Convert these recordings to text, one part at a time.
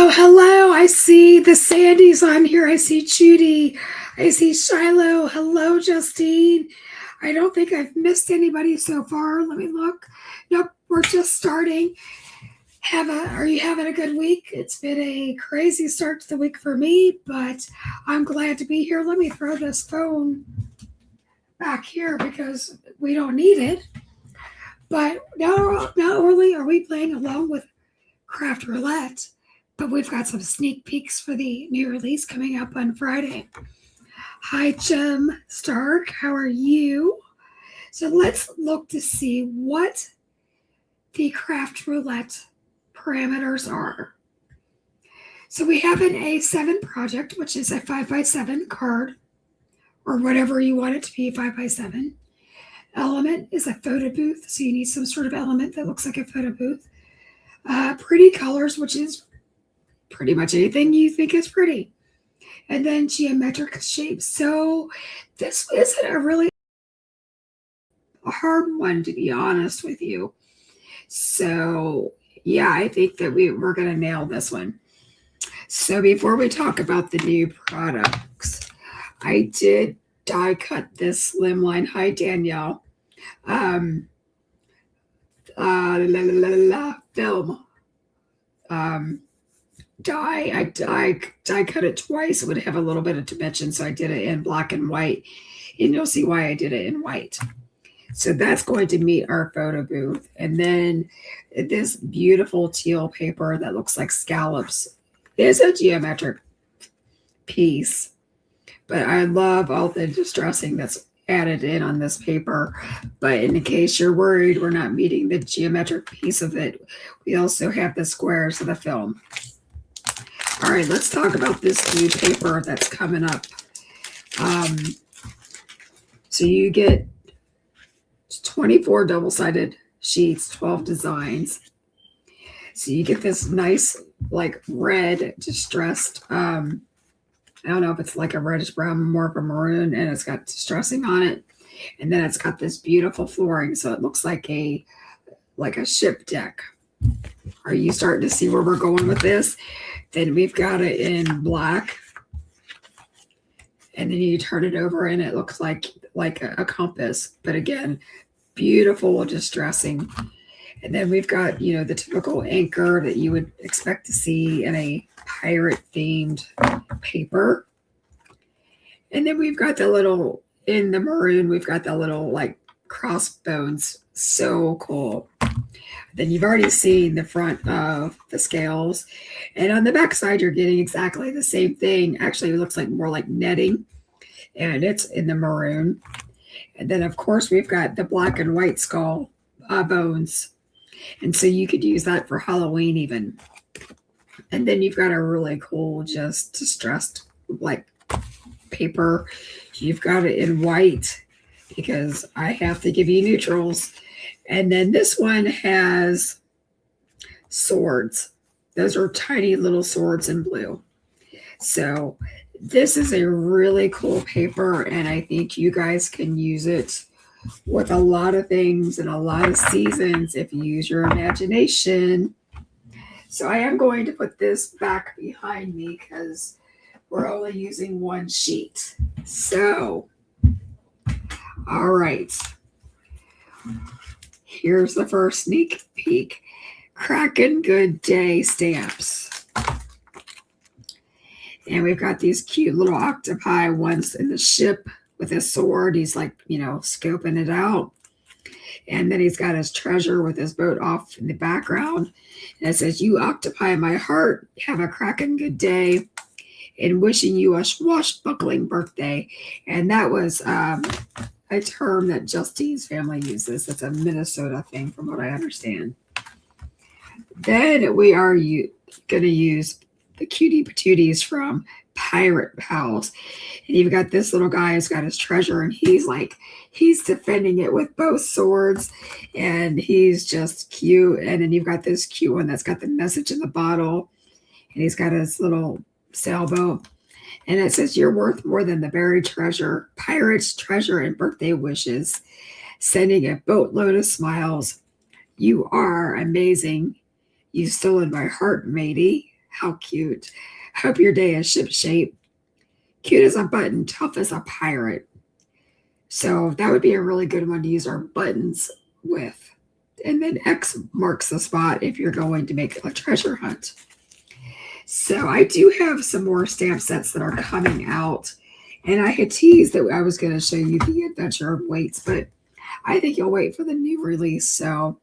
Hello. I see the Sandys on here. I see Judy. I see Shiloh. Hello, Justine. I don't think I've missed anybody so far. Let me look. Nope, we're just starting. Are you having a good week? It's been a crazy start to the week for me, but I'm glad to be here. Let me throw this phone back here because we don't need it. But not only are we playing along with Craft Roulette, but we've got some sneak peeks for the new release coming up on Friday. Hi, Jim Stark. How are you? So let's look to see what the Craft Roulette parameters are. So we have an A7 project, which is a 5x7 card, or whatever you want it to be, 5x7. Element is a photo booth, so you need some sort of element that looks like a photo booth. Pretty colors, which is pretty much anything you think is pretty. And then geometric shapes. So this isn't a really hard one, to be honest with you. So yeah, I think that we're going to nail this one. So before we talk about the new products, I did die cut this slimline. Hi, Danielle. Film. I die cut it twice. It would have a little bit of dimension, so I did it in black and white, and you'll see why I did it in white. So that's going to meet our photo booth. And then this beautiful teal paper that looks like scallops is a geometric piece, but I love all the distressing that's added in on this paper. But in case you're worried we're not meeting the geometric piece of it, we also have the squares of the film. All right, let's talk about this new paper that's coming up. So you get 24 double-sided sheets, 12 designs. So you get this nice, like, red distressed, I don't know if it's like a reddish brown, more of a maroon, and it's got distressing on it. And then it's got this beautiful flooring, so it looks like a ship deck. Are you starting to see where we're going with this? Then we've got it in black. And then you turn it over and it looks like a compass. But again, beautiful distressing. And then we've got, the typical anchor that you would expect to see in a pirate themed paper. And then we've got the little, in the maroon, we've got the little like crossbones. So cool. Then you've already seen the front of the scales. And on the back side, you're getting exactly the same thing. Actually, it looks like more like netting. And it's in the maroon. And then, of course, we've got the black and white skull bones. And so you could use that for Halloween even. And then you've got a really cool, just distressed, like, paper. You've got it in white because I have to give you neutrals. And then this one has swords. Those are tiny little swords in blue. So this is a really cool paper, and I think you guys can use it with a lot of things and a lot of seasons if you use your imagination. So I am going to put this back behind me because we're only using one sheet. So, all right. Here's the first sneak peek. Crackin' Good Day stamps. And we've got these cute little octopi, one's in the ship with his sword. He's like, scoping it out. And then he's got his treasure with his boat off in the background. And it says, "You octopi my heart, have a crackin' good day, and wishing you a swashbuckling birthday." And that was a term that Justine's family uses. It's a Minnesota thing, from what I understand. Then we are going to use the cutie patooties from Pirate Pals. And you've got this little guy who's got his treasure, and he's defending it with both swords, and he's just cute. And then you've got this cute one that's got the message in the bottle, and he's got his little sailboat. And it says, "You're worth more than the buried treasure, pirate's treasure and birthday wishes, sending a boatload of smiles. You are amazing. You've stolen my heart, matey. How cute. Hope your day is shipshape. Cute as a button, tough as a pirate. So that would be a really good one to use our buttons with. And then X marks the spot if you're going to make a treasure hunt. So I do have some more stamp sets that are coming out. And I had teased that I was going to show you the Adventure of Weights, but I think you'll wait for the new release. So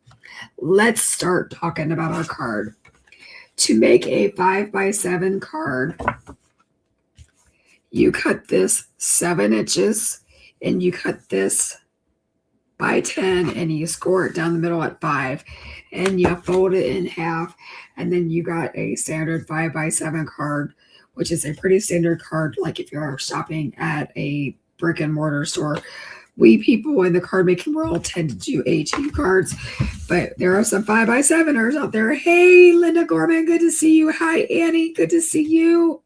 let's start talking about our card. To make a 5x7 card, you cut this 7 inches and you cut this by 10 and you score it down the middle at 5 and you fold it in half, and then you got a standard 5x7 card, which is a pretty standard card, like if you're shopping at a brick and mortar store. We people in the card making world tend to do A2 cards, but there are some 5x7ers out there. Hey, Linda Gorman, good to see you. Hi, Annie, good to see you.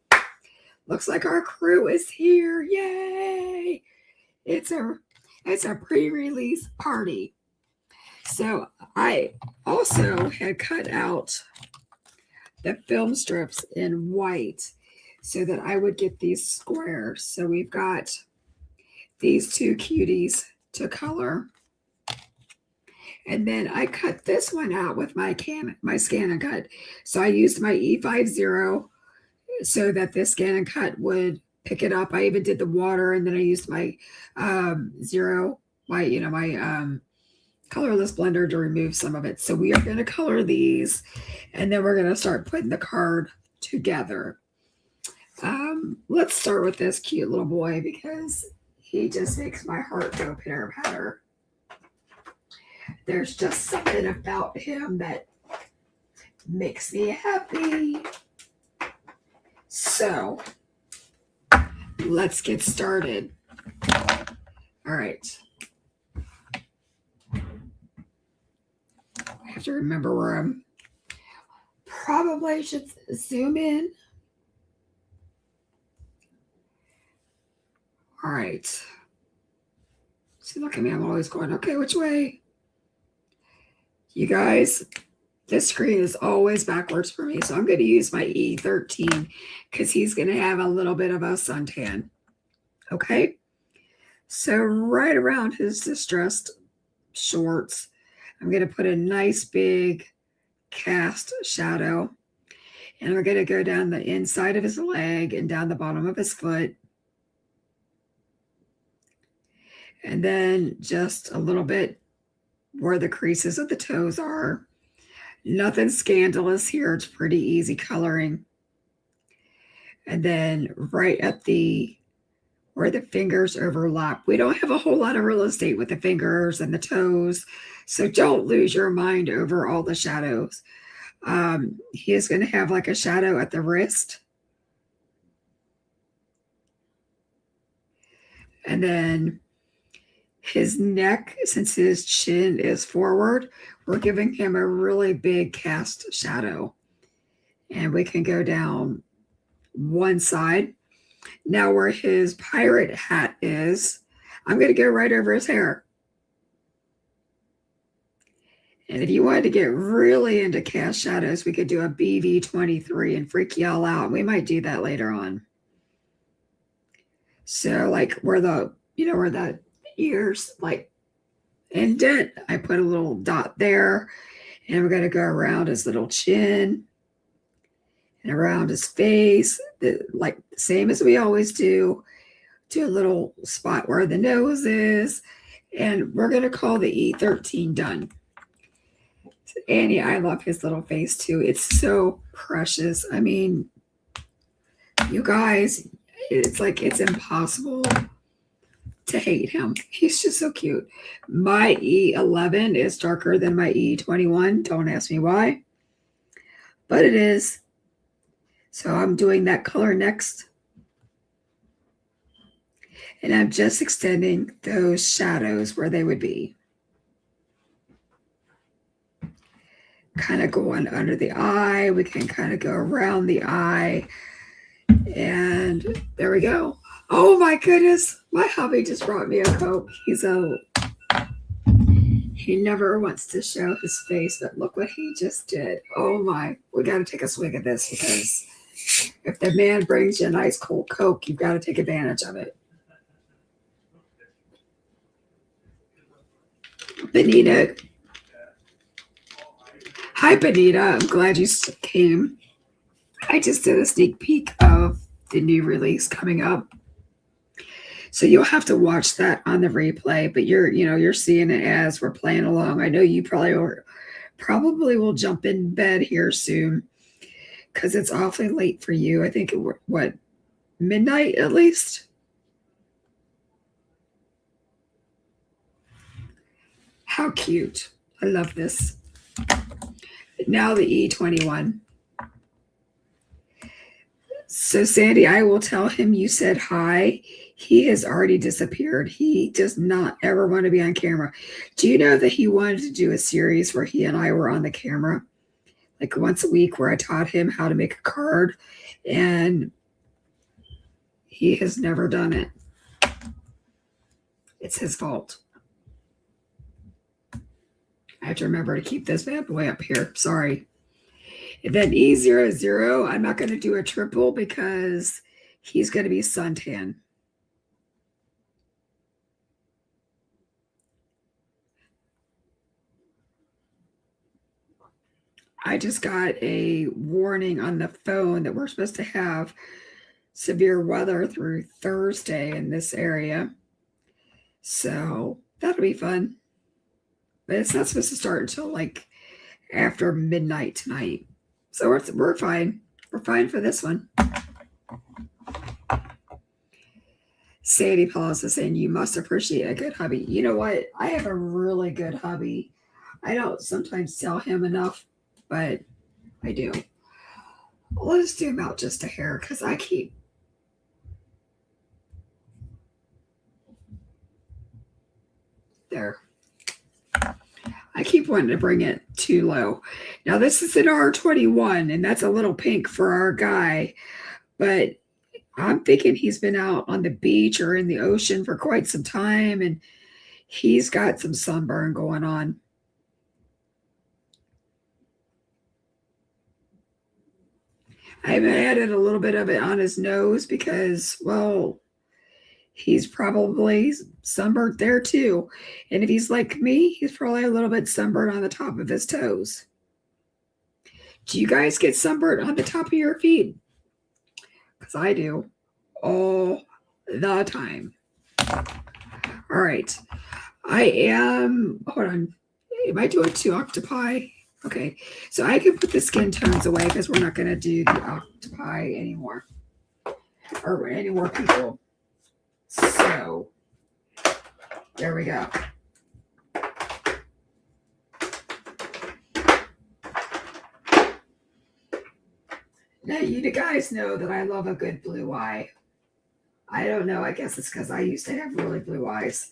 Looks like our crew is here. Yay! It's a pre-release party. So I also had cut out the film strips in white so that I would get these squares. So we've got these two cuties to color. And then I cut this one out with my scan and cut. So I used my E50 so that this scan and cut would pick it up. I even did the water, and then I used my colorless blender to remove some of it. So we are going to color these, and then we're going to start putting the card together. Let's start with this cute little boy because he just makes my heart go pitter patter. There's just something about him that makes me happy. So let's get started. All right. I have to remember where I'm. Probably should zoom in. All right. See, look at me. I'm always going, okay, which way? You guys, this screen is always backwards for me. So I'm going to use my E13 because he's going to have a little bit of a suntan. Okay. So right around his distressed shorts, I'm going to put a nice big cast shadow. And we're going to go down the inside of his leg and down the bottom of his foot. And then just a little bit where the creases of the toes are. Nothing scandalous here. It's pretty easy coloring. And then right at where the fingers overlap. We don't have a whole lot of real estate with the fingers and the toes. So don't lose your mind over all the shadows. He is going to have like a shadow at the wrist. And then his neck, since his chin is forward, we're giving him a really big cast shadow. And we can go down one side. Now where his pirate hat is, I'm going to go right over his hair. And if you wanted to get really into cast shadows, we could do a BV23 and freak y'all out. We might do that later on. So like where the ears like indent, I put a little dot there, and we're going to go around his little chin and around his face, like the same as we always do a little spot where the nose is, and we're going to call the E13 done. Annie, I love his little face too. It's so precious. I mean, you guys, it's like it's impossible to hate him. He's just so cute. My E11 is darker than my E21. Don't ask me why, but it is. So I'm doing that color next. And I'm just extending those shadows where they would be. Kind of going under the eye. We can kind of go around the eye. And there we go. Oh my goodness. My hubby just brought me a Coke. He He never wants to show his face, but look what he just did. Oh my, we got to take a swig of this because if the man brings you a nice cold Coke, you've got to take advantage of it. Benita. Hi, Benita. I'm glad you came. I just did a sneak peek of the new release coming up. So you'll have to watch that on the replay, but you're seeing it as we're playing along. I know you probably will jump in bed here soon because it's awfully late for you. I think what, midnight at least? How cute. I love this. Now the E21. So Sandy, I will tell him you said hi. He has already disappeared. He does not ever want to be on camera. Do you know that he wanted to do a series where he and I were on the camera? Like once a week where I taught him how to make a card. And he has never done it. It's his fault. I have to remember to keep this bad boy up here. Sorry. And then E00, I'm not going to do a triple because he's going to be suntan. I just got a warning on the phone that we're supposed to have severe weather through Thursday in this area. So that'll be fun. But it's not supposed to start until like after midnight tonight. So we're fine. We're fine for this one. Sandy Paulus is saying you must appreciate a good hubby. You know what? I have a really good hubby. I don't sometimes tell him enough, but I do. Let's zoom out just a hair because I keep there. I keep wanting to bring it too low. Now this is an R21 and that's a little pink for our guy, but I'm thinking he's been out on the beach or in the ocean for quite some time and he's got some sunburn going on. I've added a little bit of it on his nose because, well, he's probably sunburned there too. And if he's like me, he's probably a little bit sunburned on the top of his toes. Do you guys get sunburned on the top of your feet? Because I do all the time. All right. Hold on. Am I doing 2 octopi? Okay. So I can put the skin tones away because we're not going to do the octopi anymore. Or any more people. So there we go. Now you guys know that I love a good blue eye. I don't know. I guess it's because I used to have really blue eyes.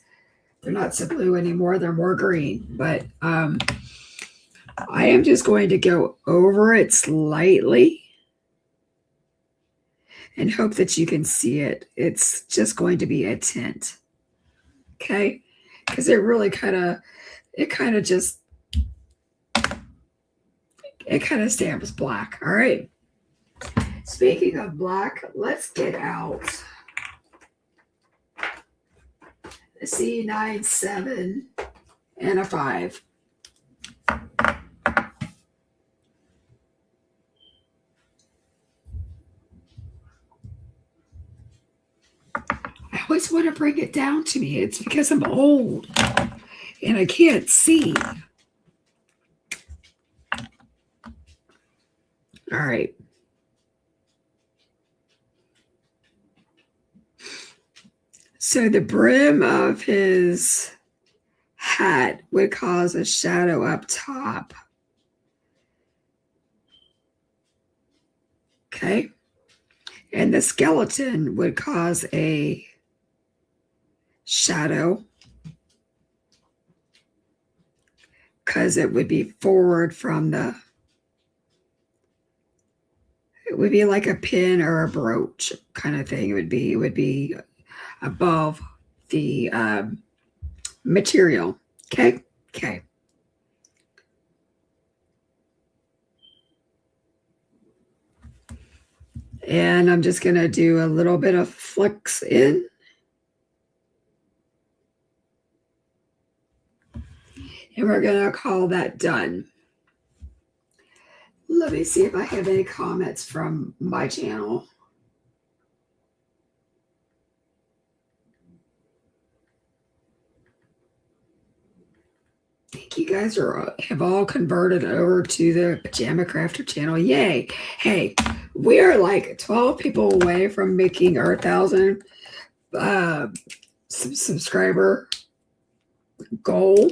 They're not so blue anymore. They're more green. But I am just going to go over it slightly and hope that you can see it. It's just going to be a tint. Okay? Because it really kind of stamps black. All right. Speaking of black, let's get out a C9, 7, and a 5. I always want to bring it down to me. It's because I'm old and I can't see. All right. So the brim of his hat would cause a shadow up top. Okay. And the skeleton would cause a shadow because it would be forward from it would be like a pin or a brooch kind of thing. It would be above the material. Okay. Okay. And I'm just going to do a little bit of flicks in. And we're going to call that done. Let me see if I have any comments from my channel. I think you guys have all converted over to the Pajama Crafter channel. Yay. Hey, we are like 12 people away from making our 1,000 subscriber goal.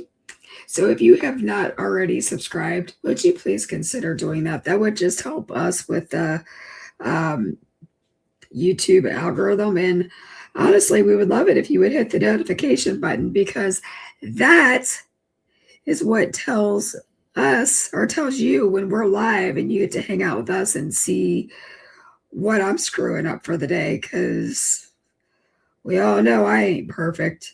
So if you have not already subscribed, would you please consider doing that? That would just help us with the YouTube algorithm. And honestly, we would love it if you would hit the notification button, because that is what tells us, or tells you, when we're live and you get to hang out with us and see what I'm screwing up for the day, because we all know I ain't perfect.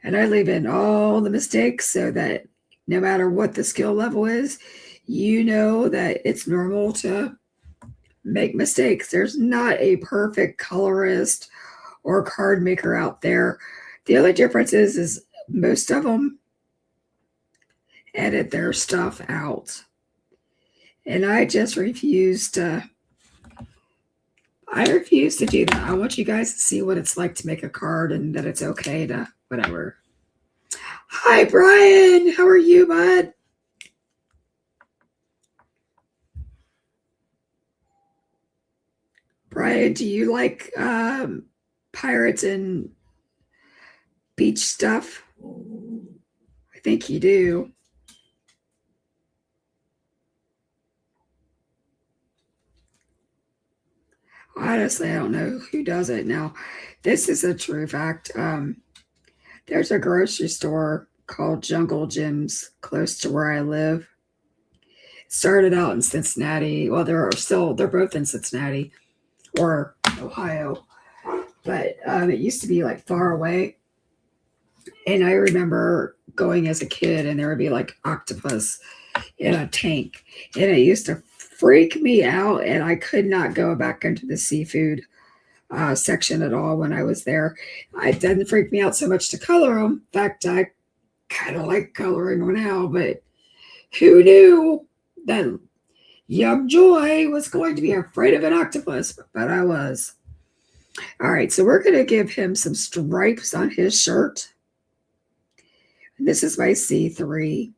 And I leave in all the mistakes so that no matter what the skill level is, you know that it's normal to make mistakes. There's not a perfect colorist or card maker out there. The only difference is most of them edit their stuff out. And I just refuse to. I refuse to do that. I want you guys to see what it's like to make a card, and that it's okay to whatever. Hi, Brian. How are you, bud? Brian, do you like pirates and beach stuff? I think you do. Honestly, I don't know who does it now. This is a true fact. There's a grocery store called Jungle Gyms close to where I live. It started out in Cincinnati. Well, they're both in Cincinnati or Ohio, but it used to be like far away. And I remember going as a kid, and there would be like octopus in a tank, and it used to freak me out, and I could not go back into the seafood section at all when I was there. It didn't freak me out so much to color them. In fact, I kind of like coloring them now, but who knew that young Joy was going to be afraid of an octopus? But I was. All right, so we're going to give him some stripes on his shirt. And this is my C3.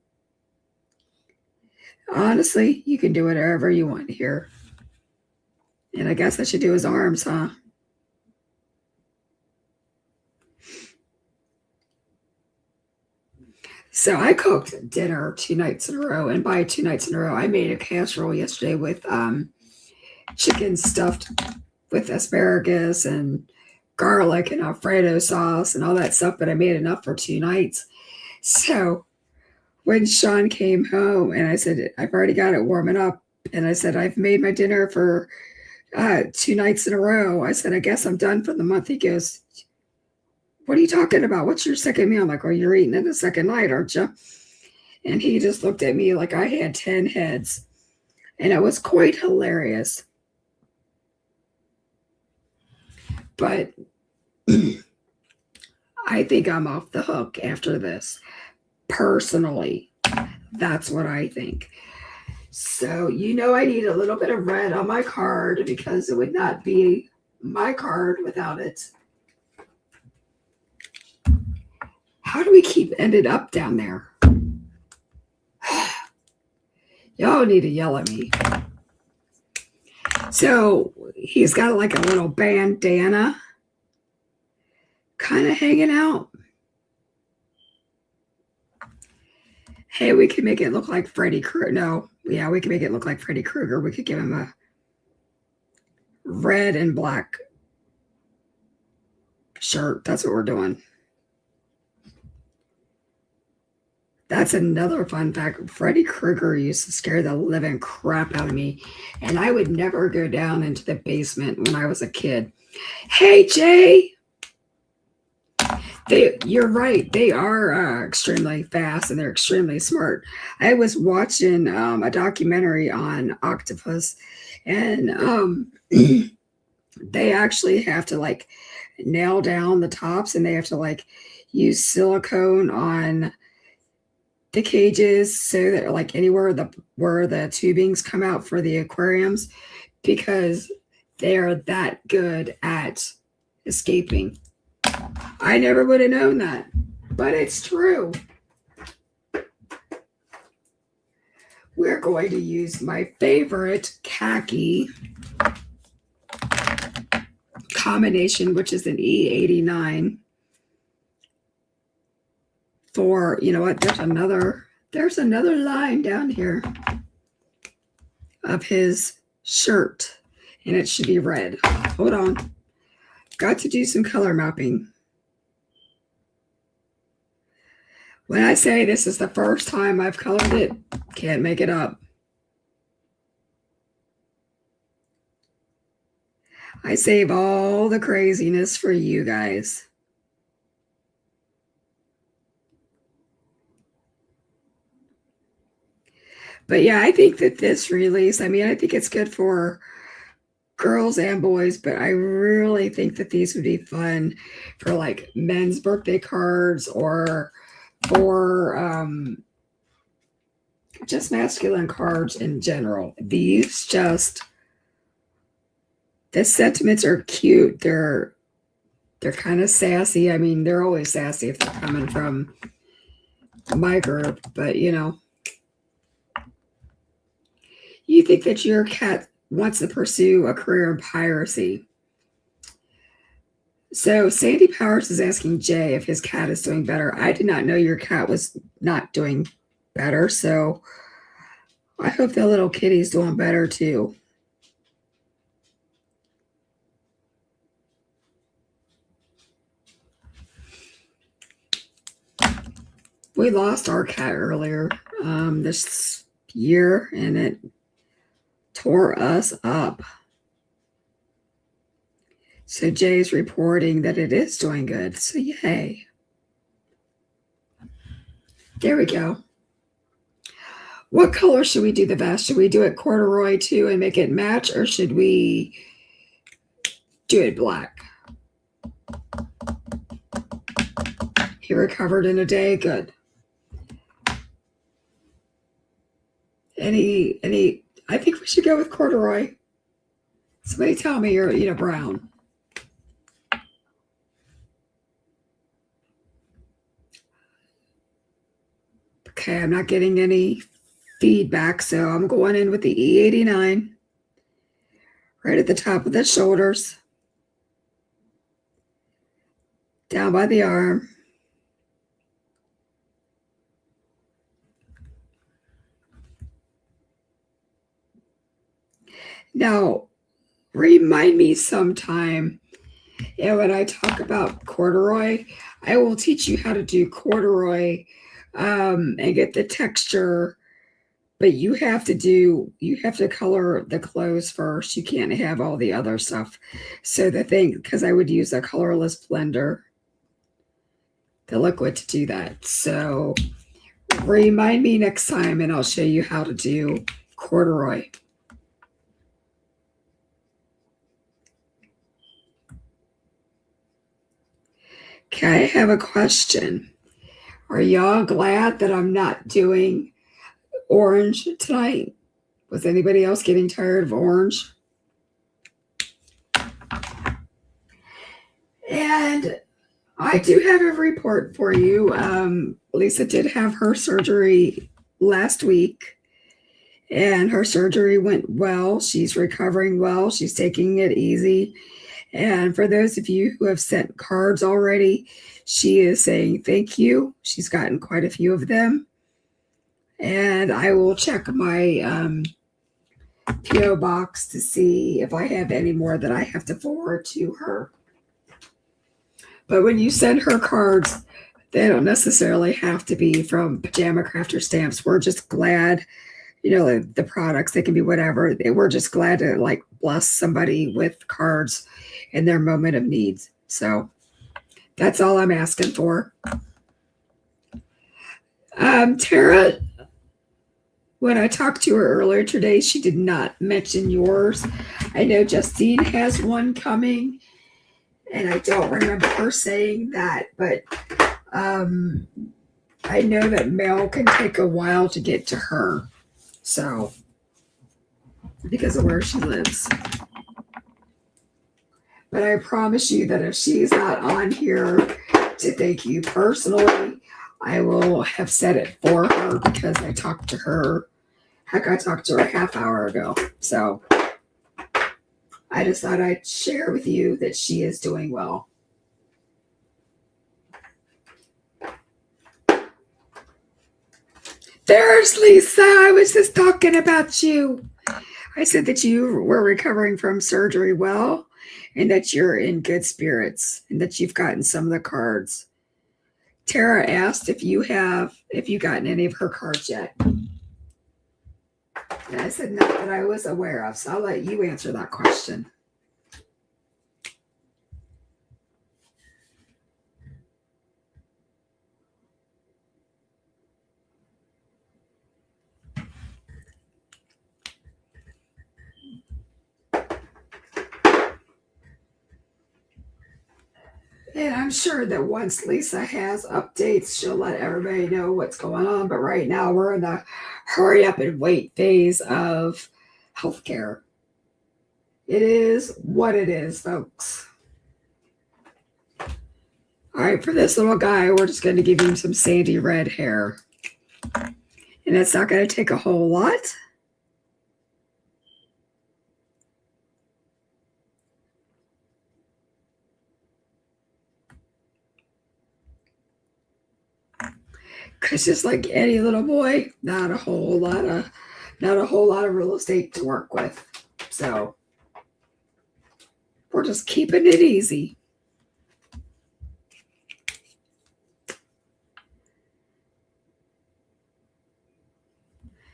Honestly, you can do whatever you want here. And I guess I should do his arms, huh? So I cooked dinner 2 nights in a row. And by 2 nights in a row, I made a casserole yesterday with chicken stuffed with asparagus and garlic and Alfredo sauce and all that stuff. But I made enough for 2 nights. So when Sean came home and I said, I've already got it warming up. And I said, I've made my dinner for 2 nights in a row. I said, I guess I'm done for the month. He goes, what are you talking about? What's your second meal? I'm like, well, you're eating it the second night, aren't you? And he just looked at me like I had 10 heads. And it was quite hilarious. But I think I'm off the hook after this. Personally, that's what I think. So, I need a little bit of red on my card, because it would not be my card without it. How do we keep ended up down there? Y'all need to yell at me. So he's got like a little bandana kind of hanging out. Hey, we could make it look like Freddy Krueger. No, yeah, we could make it look like Freddy Krueger. We could give him a red and black shirt. That's what we're doing. That's another fun fact. Freddy Krueger used to scare the living crap out of me. And I would never go down into the basement when I was a kid. Hey, Jay. You're right. They are extremely fast and they're extremely smart. I was watching a documentary on octopus, and they actually have to like nail down the tops, and they have to like use silicone on the cages so that like anywhere where the tubings come out for the aquariums, because they are that good at escaping. I never would have known that, but it's true. We're going to use my favorite khaki combination, which is an E89. For, you know what, there's another line down here of his shirt, and it should be red. Hold on. Got to do some color mapping. When I say this is the first time I've colored it, can't make it up. I save all the craziness for you guys. But yeah, I think that this release, I mean, I think it's good for girls and boys, but I really think that these would be fun for like men's birthday cards or for just masculine cards in general. These just, the sentiments are cute. They're kind of sassy. I mean, they're always sassy if they're coming from my group, but you know, you think that your cat wants to pursue a career in piracy. So Sandy Powers is asking Jay if his cat is doing better. I did not know your cat was not doing better, so I hope the little kitty's doing better too. We lost our cat earlier this year, and it tore us up. So Jay's reporting that it is doing good. So yay. There we go. What color should we do the best? Should we do it corduroy too and make it match, or should we do it black? He recovered in a day. Good. I think we should go with corduroy. Somebody tell me you're brown. Okay, I'm not getting any feedback, so I'm going in with the E89 right at the top of the shoulders, down by the arm. Now, remind me sometime, when I talk about corduroy, I will teach you how to do corduroy and get the texture, but you have to color the clothes first. You can't have all the other stuff. So because I would use a colorless blender, the liquid, to do that. So remind me next time and I'll show you how to do corduroy. Okay, I have a question. Are y'all glad that I'm not doing orange tonight? Was anybody else getting tired of orange? And I do have a report for you. Lisa did have her surgery last week, and her surgery went well. She's recovering well. She's taking it easy. And for those of you who have sent cards already, she is saying thank you. She's gotten quite a few of them. And I will check my P.O. box to see if I have any more that I have to forward to her. But when you send her cards, they don't necessarily have to be from Pajama Crafter Stamps. We're just glad, the products, they can be whatever. We're just glad to bless somebody with cards in their moment of need. So That's all I'm asking for. Tara, when I talked to her earlier today, she did not mention yours. I know Justine has one coming, and I don't remember her saying that, but I know that mail can take a while to get to her, so because of where she lives. But I promise you that if she's not on here to thank you personally, I will have said it for her because I talked to her. Heck, I talked to her a half hour ago. So I just thought I'd share with you that she is doing well. There's Lisa. I was just talking about you. I said that you were recovering from surgery well and that you're in good spirits and that you've gotten some of the cards. Tara asked if you gotten any of her cards yet. And I said not that I was aware of, so I'll let you answer that question. And I'm sure that once Lisa has updates, she'll let everybody know what's going on. But right now, we're in the hurry up and wait phase of healthcare. It is what it is, folks. All right, for this little guy, we're just going to give him some sandy red hair. And it's not going to take a whole lot. Because just like any little boy, not a whole lot of real estate to work with. So we're just keeping it easy.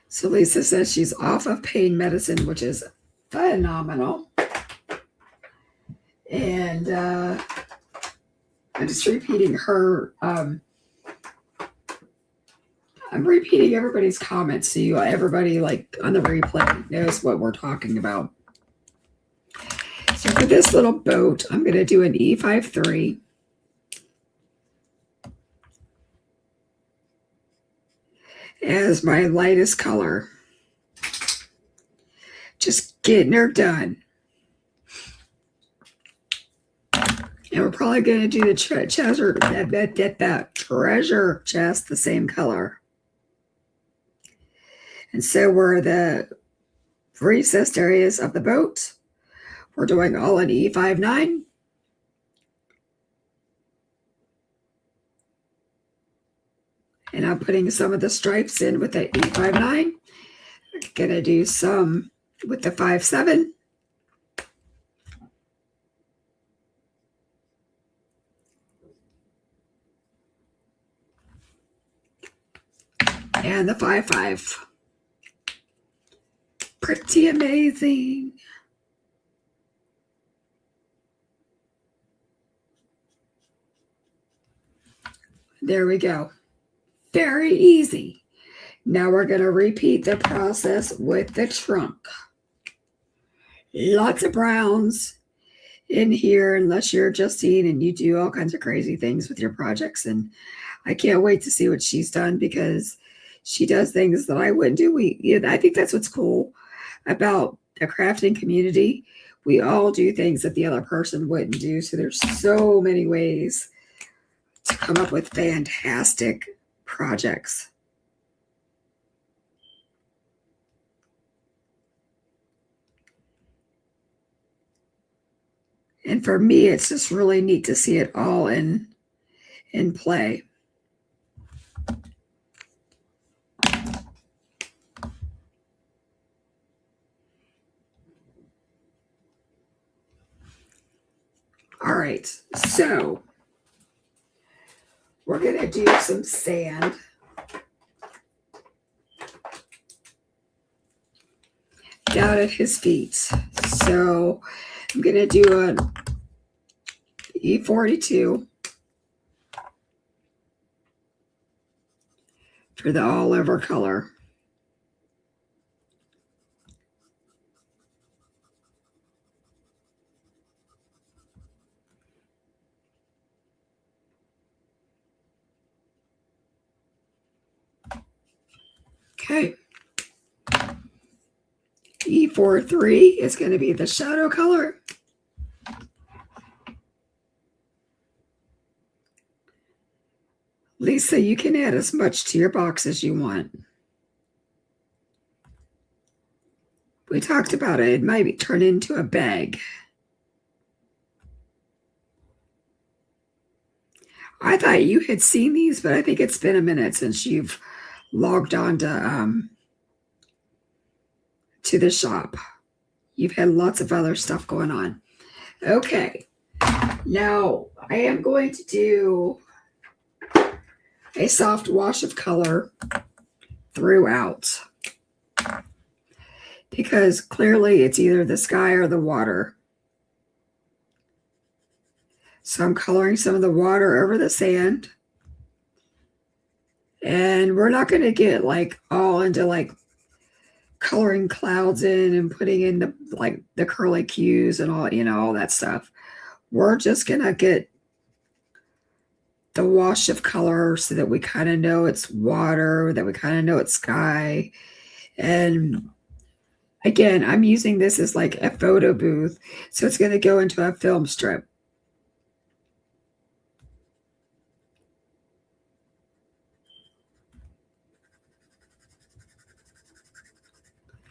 So Lisa says she's off of pain medicine, which is phenomenal. And I'm just repeating her. I'm repeating everybody's comments so everybody like on the replay knows what we're talking about. So for this little boat, I'm going to do an E53. As my lightest color. Just getting her done. And we're probably going to do the that treasure chest the same color. And so we're the recessed areas of the boat. We're doing all in E59. And I'm putting some of the stripes in with the E59. I'm going to do some with the 5/7. And the 5/5. Pretty amazing. There we go. Very easy. Now we're going to repeat the process with the trunk. Lots of browns in here, unless you're Justine and you do all kinds of crazy things with your projects. And I can't wait to see what she's done because she does things that I wouldn't do. I think that's what's cool about the crafting community. We all do things that the other person wouldn't do. So there's so many ways to come up with fantastic projects. And for me, it's just really neat to see it all in play. All right, so we're going to do some sand. Down at his feet. So I'm going to do an E42. for the all over color. Okay. E43 is going to be the shadow color. Lisa, you can add as much to your box as you want. We talked about it. It might turn into a bag. I thought you had seen these, but I think it's been a minute since you've logged on to the shop. You've had lots of other stuff going on. Okay. Now, I am going to do a soft wash of color throughout, because clearly it's either the sky or the water. So I'm coloring some of the water over the sand. And we're not going to get like all into like coloring clouds in and putting in the curly cues and all, all that stuff. We're just going to get the wash of color so that we kind of know it's water, that we kind of know it's sky. And again, I'm using this as like a photo booth. So it's going to go into a film strip.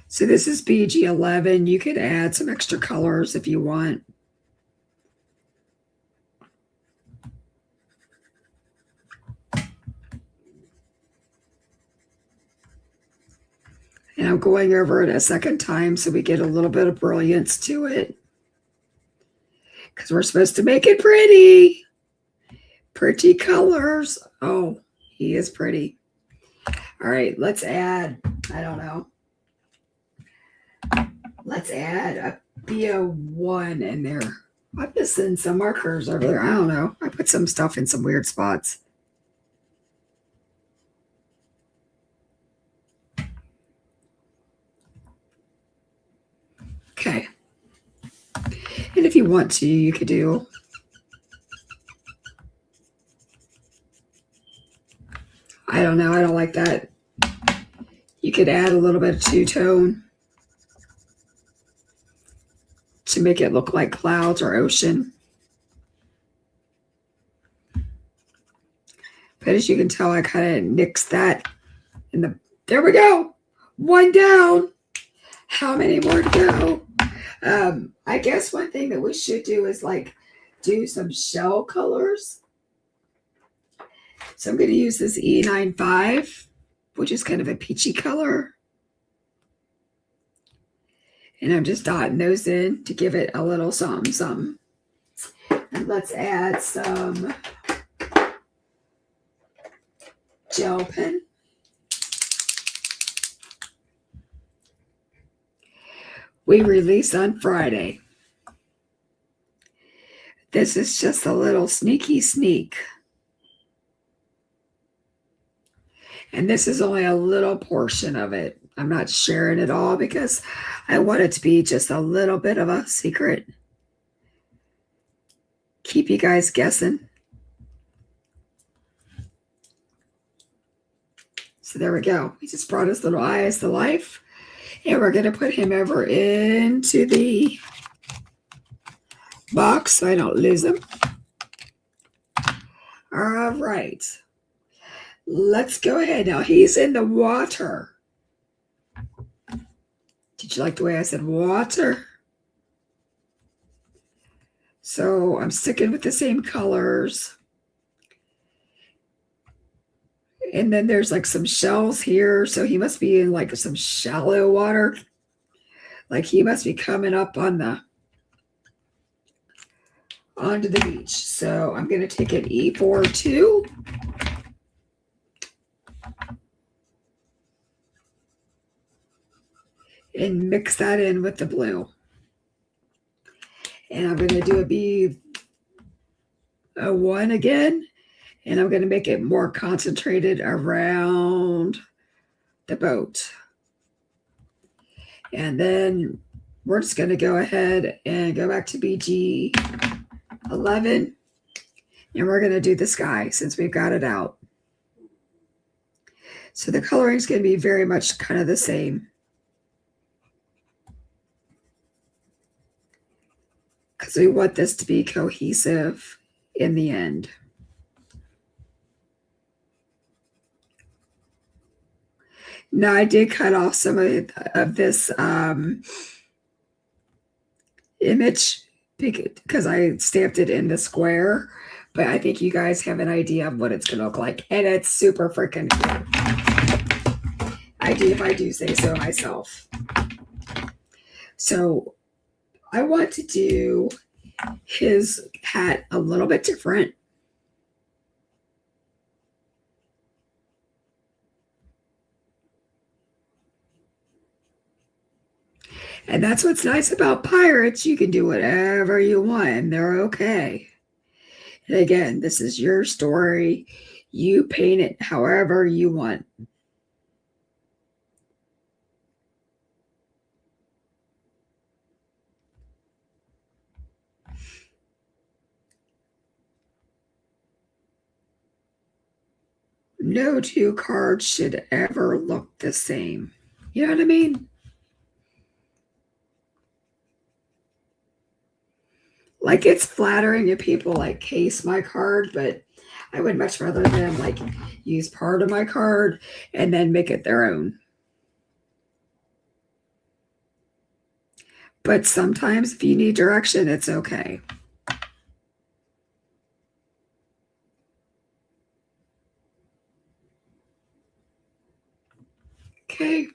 So this is BG11. You could add some extra colors if you want. And I'm going over it a second time so we get a little bit of brilliance to it. Because we're supposed to make it pretty. Pretty colors. Oh, he is pretty. All right, let's add, I don't know. Let's add a BO1 in there. I'm missing some markers over there. I don't know. I put some stuff in some weird spots. Okay. And if you want to, you could do I don't know. I don't like that. You could add a little bit of two-tone to make it look like clouds or ocean. But as you can tell, I kind of nixed that in there we go. One down. How many more to go? I guess one thing that we should do is like do some shell colors. So I'm going to use this E95, which is kind of a peachy color. And I'm just dotting those in to give it a little something, something. And let's add some gel pen. We release on Friday. This is just a little sneaky sneak. And this is only a little portion of it. I'm not sharing it all because I want it to be just a little bit of a secret. Keep you guys guessing. So there we go. We just brought his little eyes to life. And we're going to put him over into the box so I don't lose him. All right. Let's go ahead. Now he's in the water. Did you like the way I said water? So I'm sticking with the same colors. And then there's like some shells here. So he must be in like some shallow water. Like he must be coming up on onto the beach. So I'm going to take an E42. And mix that in with the blue. And I'm going to do a B01 again. And I'm going to make it more concentrated around the boat. And then we're just going to go ahead and go back to BG 11. And we're going to do the sky since we've got it out. So the coloring is going to be very much kind of the same. Because we want this to be cohesive in the end. Now I did cut off some of this image because I stamped it in the square, but I think you guys have an idea of what it's going to look like, and it's super freaking cool. If I do say so myself. So I want to do his hat a little bit different. And that's what's nice about pirates. You can do whatever you want and they're okay. And again, this is your story. You paint it however you want. No two cards should ever look the same. You know what I mean? Like, it's flattering if people like case my card, but I would much rather them like use part of my card and then make it their own. But sometimes if you need direction, it's okay. Okay.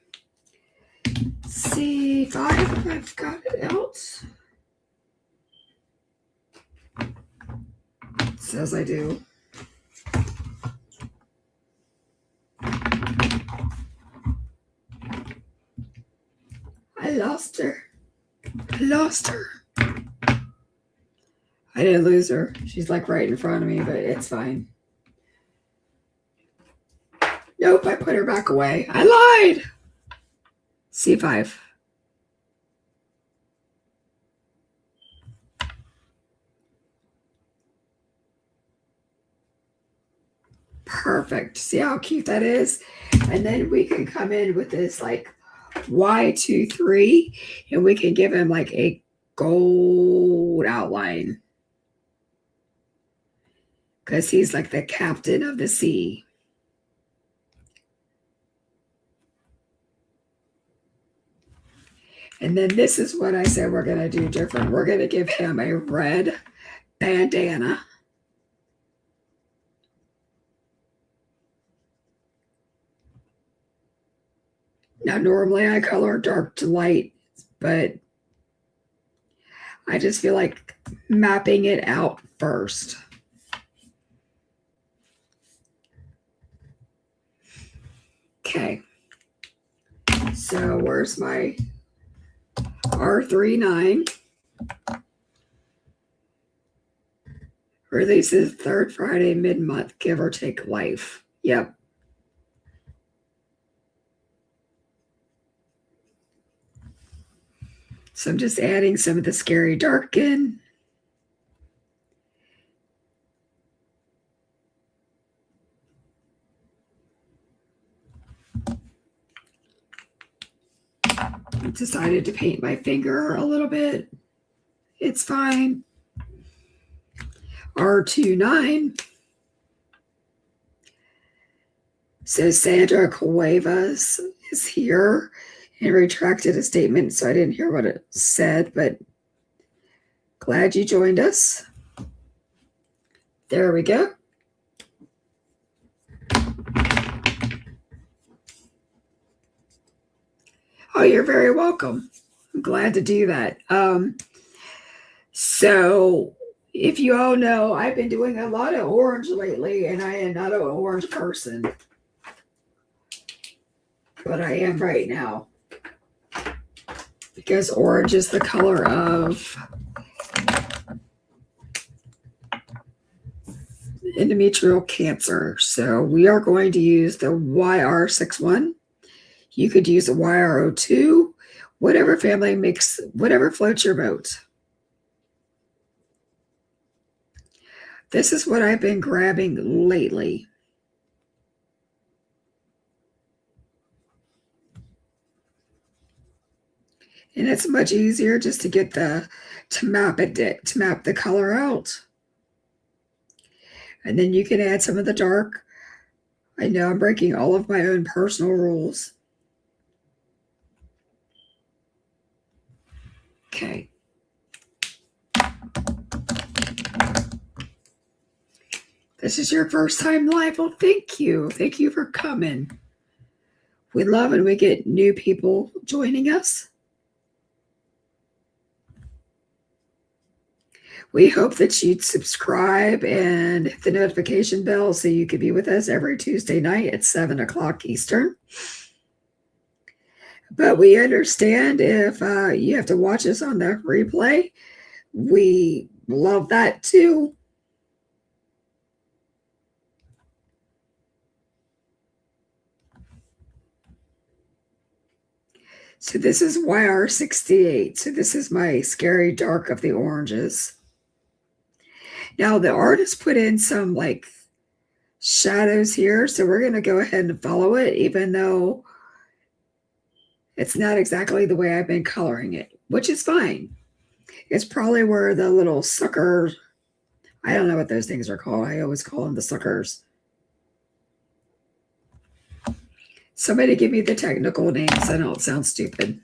C5, I've got it out. It says I do. I lost her. I didn't lose her. She's like right in front of me, but it's fine. Nope, I put her back away. I lied. C5. Perfect. See how cute that is? And then we can come in with this like Y23 and we can give him like a gold outline. Because he's like the captain of the sea. And then this is what I said we're going to do different. We're going to give him a red bandana. Now, normally I color dark to light, but I just feel like mapping it out first. Okay. So where's my R39? Releases third Friday mid-month, give or take life. Yep. So I'm just adding some of the scary dark in. I decided to paint my finger a little bit. It's fine. R29 says Sandra Cuevas is here and retracted a statement, so I didn't hear what it said, but glad you joined us. There we go. Oh, you're very welcome. I'm glad to do that. So if you all know, I've been doing a lot of orange lately, and I am not an orange person, but I am right now because orange is the color of endometrial cancer. So we are going to use the YR61. You could use a YR02, whatever family makes, whatever floats your boat. This is what I've been grabbing lately. And it's much easier just to get to map the color out. And then you can add some of the dark. I know I'm breaking all of my own personal rules. Okay. This is your first time live. Well, thank you. Thank you for coming. We love when we get new people joining us. We hope that you'd subscribe and hit the notification bell so you could be with us every Tuesday night at 7 o'clock Eastern. But we understand if you have to watch us on the replay. We love that too. So this is YR68. So this is my scary dark of the oranges. Now the artist put in some like shadows here. So we're going to go ahead and follow it, even though it's not exactly the way I've been coloring it, which is fine. It's probably where the little sucker, I don't know what those things are called. I always call them the suckers. Somebody give me the technical names. I know it sounds stupid.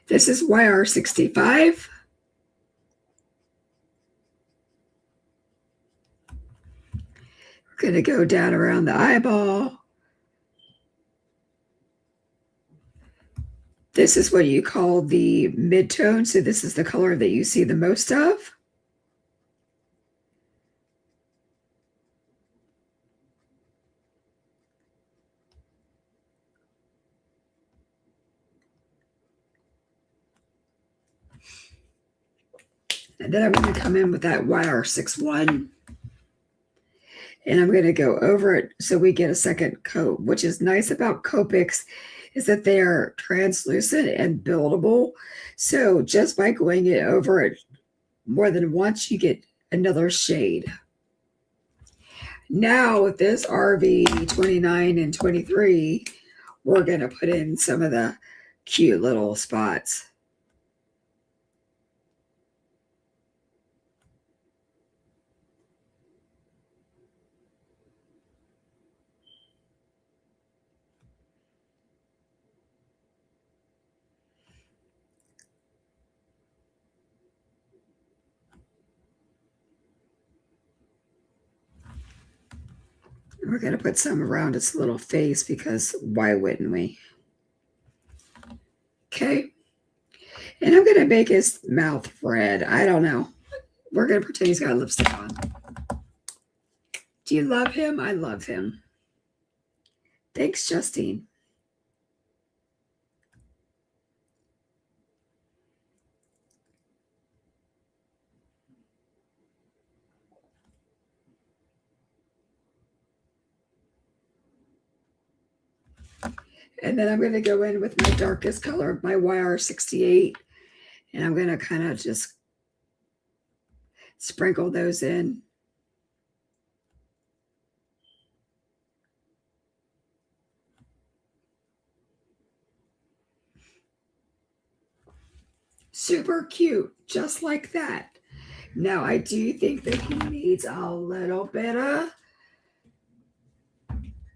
This is YR65. We're going to go down around the eyeball. This is what you call the mid-tone. So this is the color that you see the most of. And then I'm going to come in with that YR61. And I'm going to go over it so we get a second coat. Which is nice about Copics is that they are translucent and buildable. So just by going it over it more than once, you get another shade. Now with this RV 29 and 23, we're going to put in some of the cute little spots. We're going to put some around its little face because why wouldn't we? Okay. And I'm going to make his mouth red. I don't know. We're going to pretend he's got lipstick on. Do you love him? I love him. Thanks, Justine. And then I'm going to go in with my darkest color, my YR68. And I'm going to kind of just sprinkle those in. Super cute, just like that. Now, I do think that he needs a little bit of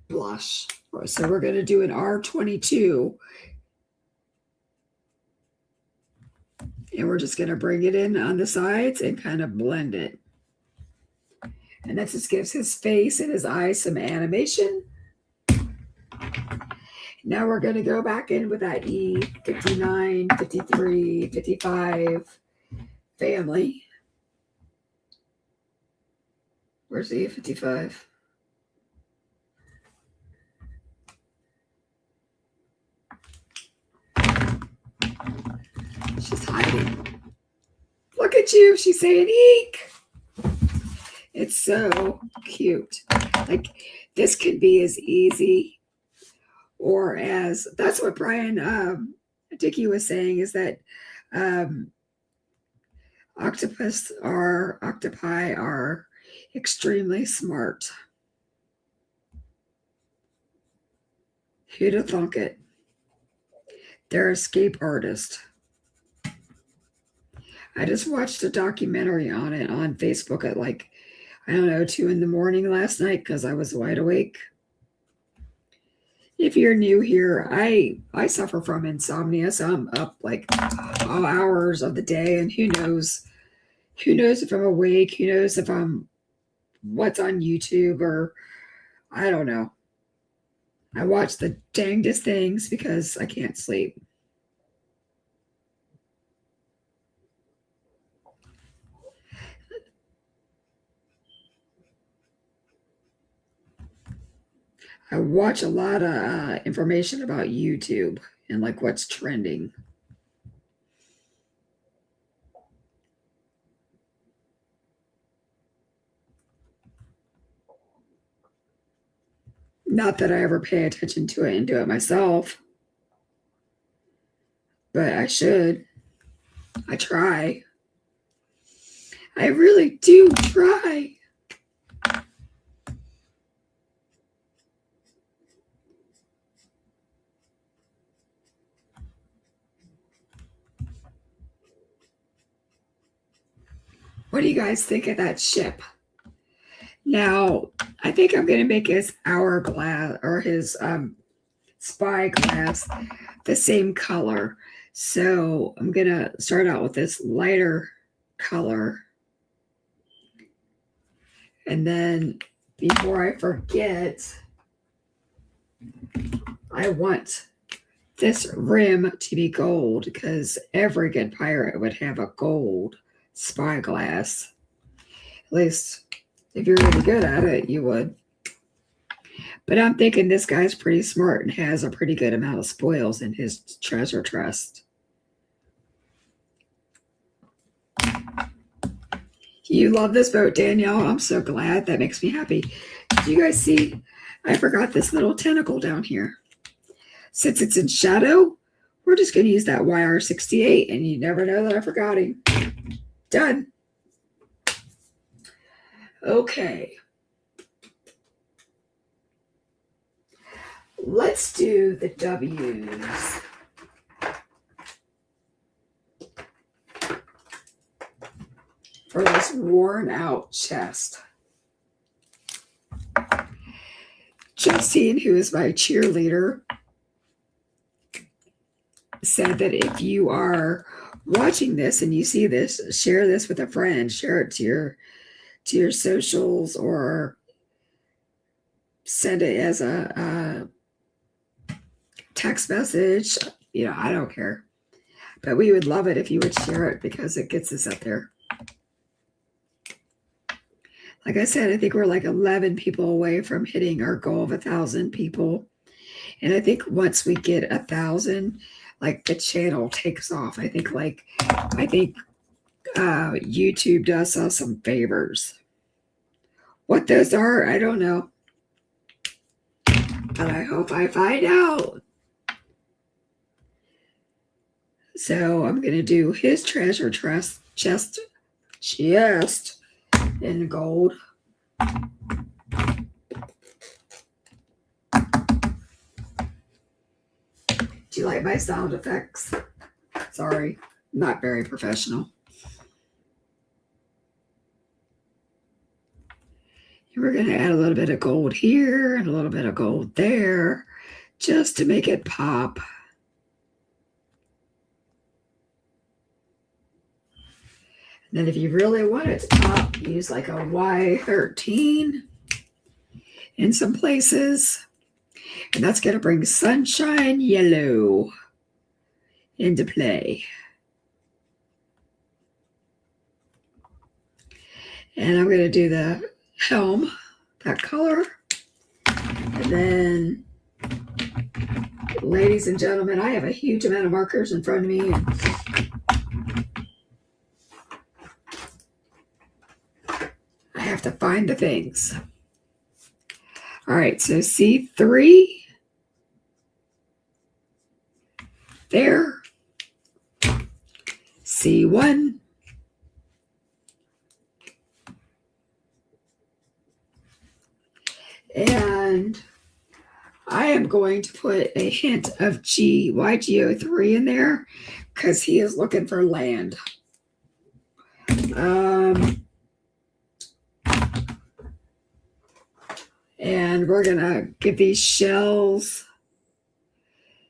blush. So we're going to do an R22. And we're just going to bring it in on the sides and kind of blend it. And that just gives his face and his eyes some animation. Now we're going to go back in with that E59, 53, 55 family. Where's the E55? She's hiding. Look at you. She's saying eek. It's so cute. Like this could be as easy or as, that's what Brian Dickey was saying, is that um, octopi are extremely smart. Who'd have thunk it? They're escape artists. I just watched a documentary on it on Facebook at like, I don't know, 2 in the morning last night because I was wide awake. If you're new here, I suffer from insomnia, so I'm up like all hours of the day, and who knows if I'm awake, who knows if I'm what's on YouTube, or I don't know. I watch the dangest things because I can't sleep. I watch a lot of information about YouTube and like what's trending. Not that I ever pay attention to it and do it myself, but I should. I try. I really do try. What do you guys think of that ship? Now, I think I'm going to make his hourglass or his spyglass the same color. So I'm going to start out with this lighter color. And then before I forget, I want this rim to be gold because every good pirate would have a gold spyglass. At least if you're really good at it, you would. But I'm thinking this guy's pretty smart and has a pretty good amount of spoils in his treasure chest. You love this boat, Danielle. I'm so glad. That makes me happy. Do you guys see? I forgot this little tentacle down here. Since it's in shadow, we're just going to use that YR68, and you never know that I forgot him. Done. Okay. Let's do the W's. For this worn out chest. Justine, who is my cheerleader, said that if you are watching this and you see this, share this with a friend, share it to your socials, or send it as a text message. You know, I don't care. But we would love it if you would share it because it gets us up there. Like I said, I think we're like 11 people away from hitting our goal of 1,000 people. And I think once we get 1,000, like the channel takes off. I think YouTube does us some favors. What those are, I don't know. But I hope I find out. So I'm going to do his treasure chest in gold. Do you like my sound effects? Sorry, not very professional. We're going to add a little bit of gold here and a little bit of gold there just to make it pop. And then if you really want it to pop, use like a Y13 in some places. And that's going to bring sunshine yellow into play. And I'm going to do the helm, that color. And then, ladies and gentlemen, I have a huge amount of markers in front of me. I have to find the things. All right, so C3 there, C1, and I am going to put a hint of YGO3 in there because he is looking for land. And we're going to give these shells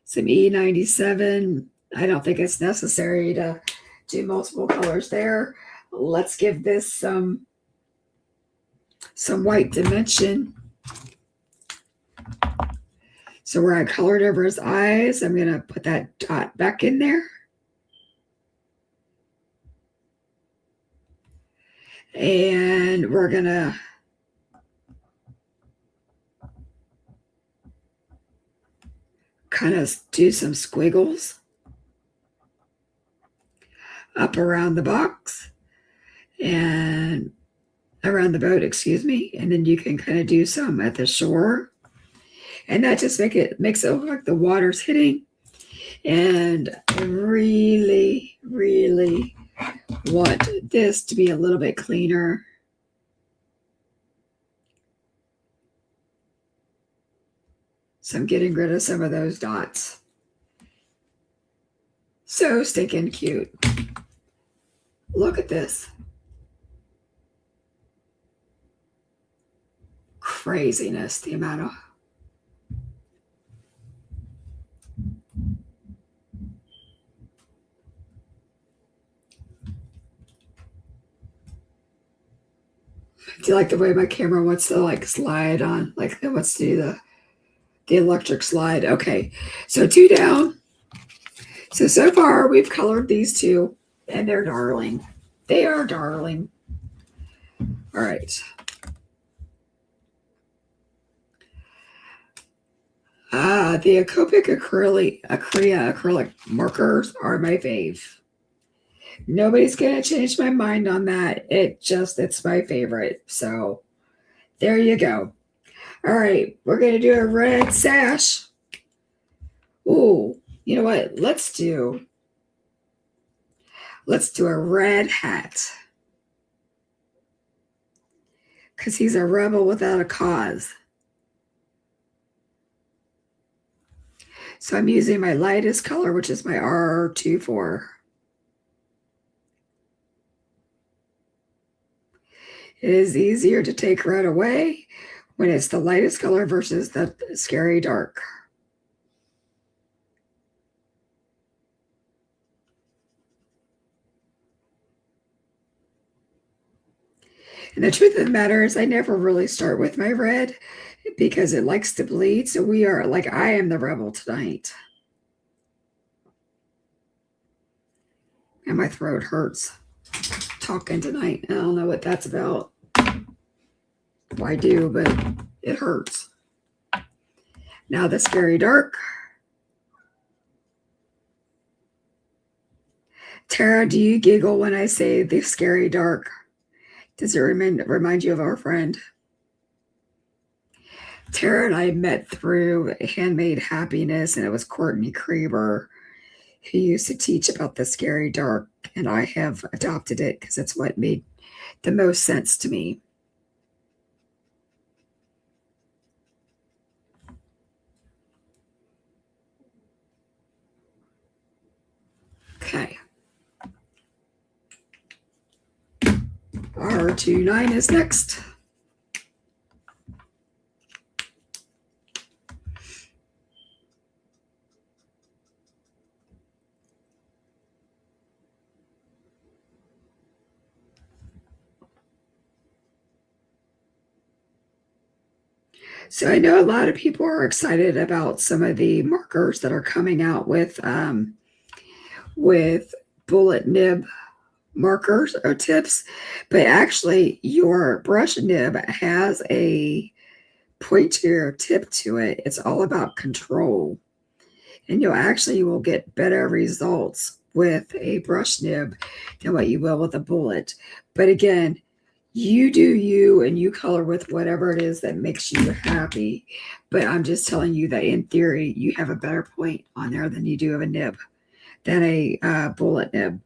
some E97. I don't think it's necessary to do multiple colors there. Let's give this some white dimension. So where I colored over his eyes, I'm going to put that dot back in there. And we're going to kind of do some squiggles up around the box and around the boat, excuse me. And then you can kind of do some at the shore. And that just makes it look like the water's hitting. And I really, really want this to be a little bit cleaner. So I'm getting rid of some of those dots. So stinking cute. Look at this. Craziness, the amount of do you like the way my camera wants to like slide on, like it wants to do the electric slide? Okay, so 2 down. So far we've colored these 2 and they're darling. They are darling. All right. The Copic acrylic markers are my fave. Nobody's going to change my mind on that. It's my favorite. So there you go. All right, we're going to do a red sash. Ooh, you know what? Let's do a red hat. Because he's a rebel without a cause. So I'm using my lightest color, which is my R24. It is easier to take right away when it's the lightest color versus the scary dark. And the truth of the matter is I never really start with my red because it likes to bleed. So I am the rebel tonight. And my throat hurts talking tonight. I don't know what that's about. Well, I do, but it hurts. Now the scary dark. Tara, do you giggle when I say the scary dark? Does it remind you of our friend? Tara and I met through Handmade Happiness, and it was Courtney Kreber who used to teach about the scary dark, and I have adopted it because it's what made the most sense to me. Okay. R29 is next. So I know a lot of people are excited about some of the markers that are coming out with bullet nib markers or tips, but actually your brush nib has a pointier tip to it. It's all about control, and you will get better results with a brush nib than what you will with a bullet. But again, You do you, and you color with whatever it is that makes you happy. But I'm just telling you that in theory, you have a better point on there than you do of a nib, than a bullet nib.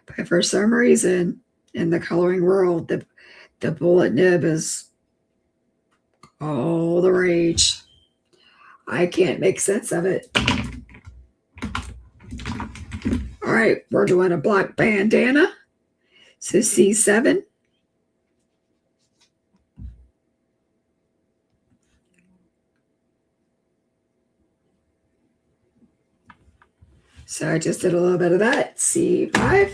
But for some reason, in the coloring world, the bullet nib is all the rage. I can't make sense of it. All right, we're doing a black bandana. So C7. So I just did a little bit of that. C5.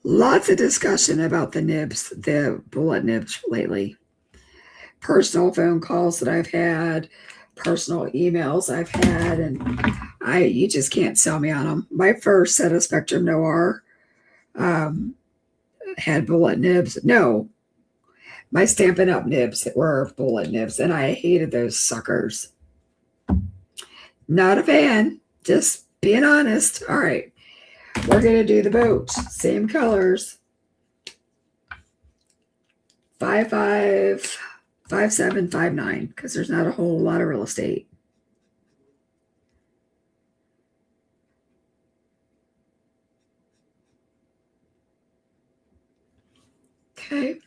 Lots of discussion about the nibs, the bullet nibs lately. Personal phone calls that I've had, personal emails I've had, and you just can't sell me on them. My first set of Spectrum Noir had bullet nibs. No, my Stampin' Up! Nibs were bullet nibs, and I hated those suckers. Not a fan, just being honest. All right, we're going to do the boat. Same colors. 5-5, 5-7, 5-9, because there's not a whole lot of real estate. Okay.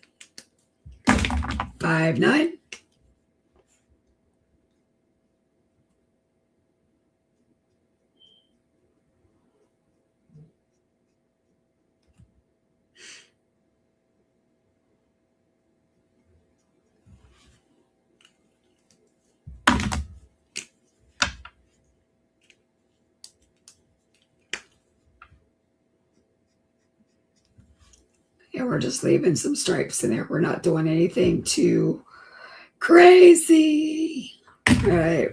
5-9. And we're just leaving some stripes in there. We're not doing anything too crazy. All right.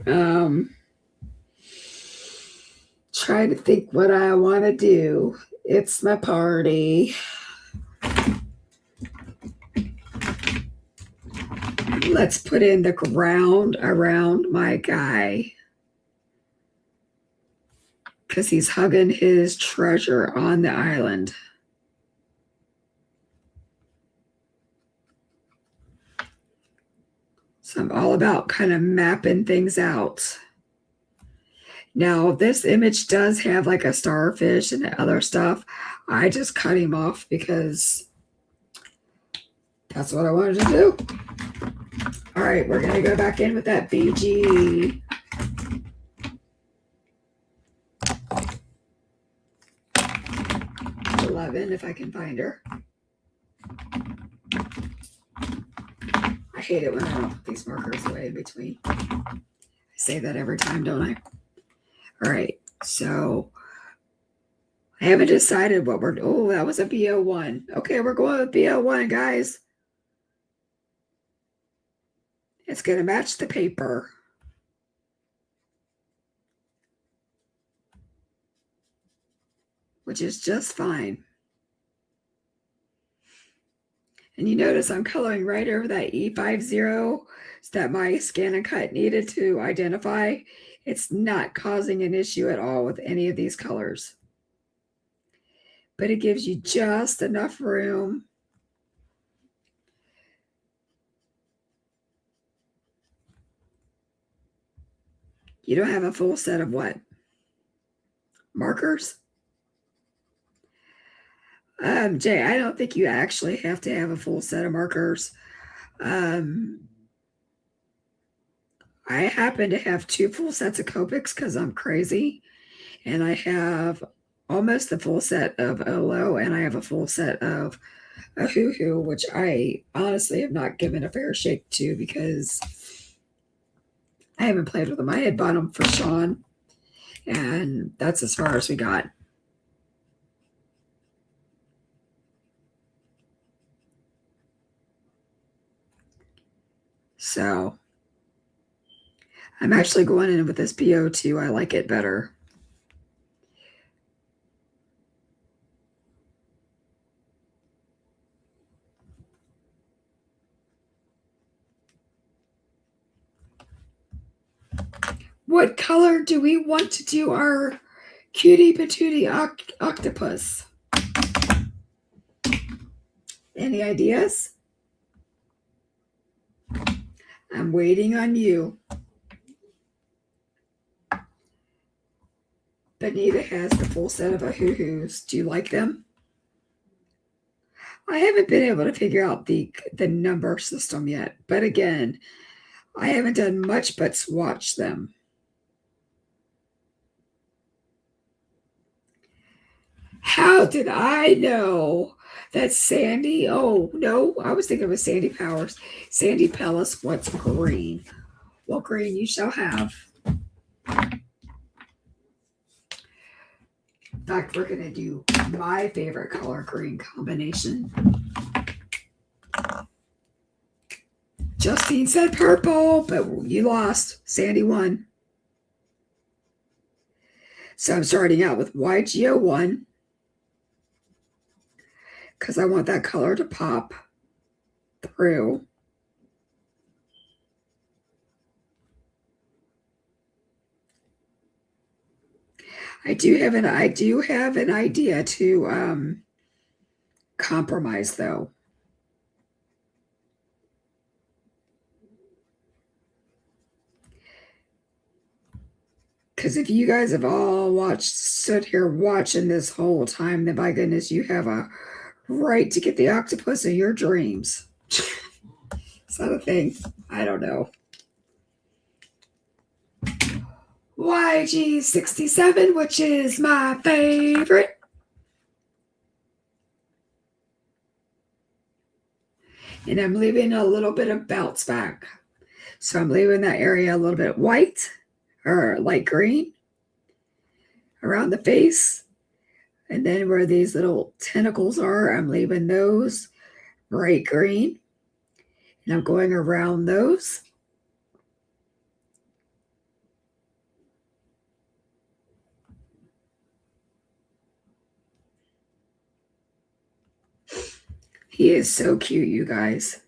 Try to think what I want to do. It's my party. Let's put in the ground around my guy, because he's hugging his treasure on the island. So I'm all about kind of mapping things out. Now, this image does have like a starfish and other stuff. I just cut him off because that's what I wanted to do. All right, we're going to go back in with that BG. If I can find her. I hate it when I don't put these markers away in between. I say that every time, don't I? All right, so I haven't decided what we're. Oh, that was a BO1. Okay, we're going with BO1, guys. It's going to match the paper. Which is just fine. And you notice I'm coloring right over that E50 that my scan and cut needed to identify. It's not causing an issue at all with any of these colors. But it gives you just enough room. You don't have a full set of what? Markers? Jay, I don't think you actually have to have a full set of markers. I happen to have 2 full sets of Copics because I'm crazy. And I have almost the full set of Olo, and I have a full set of a Hoo-Hoo, which I honestly have not given a fair shake to because I haven't played with them. I had bought them for Sean, and that's as far as we got. So I'm actually going in with this BO2. I like it better. What color do we want to do our cutie patootie octopus? Any ideas? I'm waiting on you. Benita has the full set of ahoo-hoos. Do you like them? I haven't been able to figure out the number system yet, but again, I haven't done much but swatch them. How did I know that Sandy? Oh, no, I was thinking of Sandy Powers. Sandy Pellis wants green. Well, green you shall have. In fact, we're going to do my favorite color green combination. Justine said purple, but you lost. Sandy won. So I'm starting out with YG01 because I want that color to pop through. I do have an idea to compromise though. Because if you guys have all stood here watching this whole time, then my goodness, you have a right to get the octopus of your dreams. Is that a thing? I don't know. YG67, which is my favorite. And I'm leaving a little bit of bounce back. So I'm leaving that area a little bit white or light green around the face. And then where these little tentacles are, I'm leaving those bright green. And I'm going around those. He is so cute, you guys.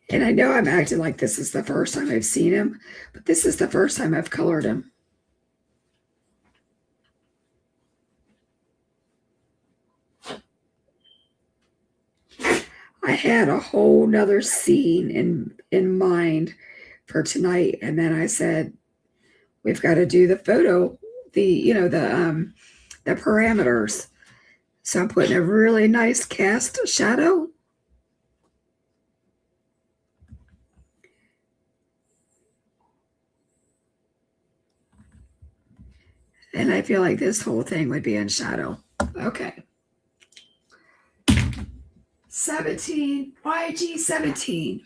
And I know I'm acting like this is the first time I've seen him, but this is the first time I've colored him. I had a whole nother scene in mind for tonight, and then I said, we've got to do the photo, the parameters. So I'm putting a really nice cast shadow. And I feel like this whole thing would be in shadow. Okay. 17, YG17.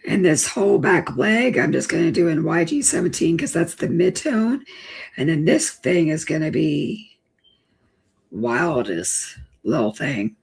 And this whole back leg, I'm just going to do in YG17 because that's the mid-tone. And then this thing is going to be wildest little thing.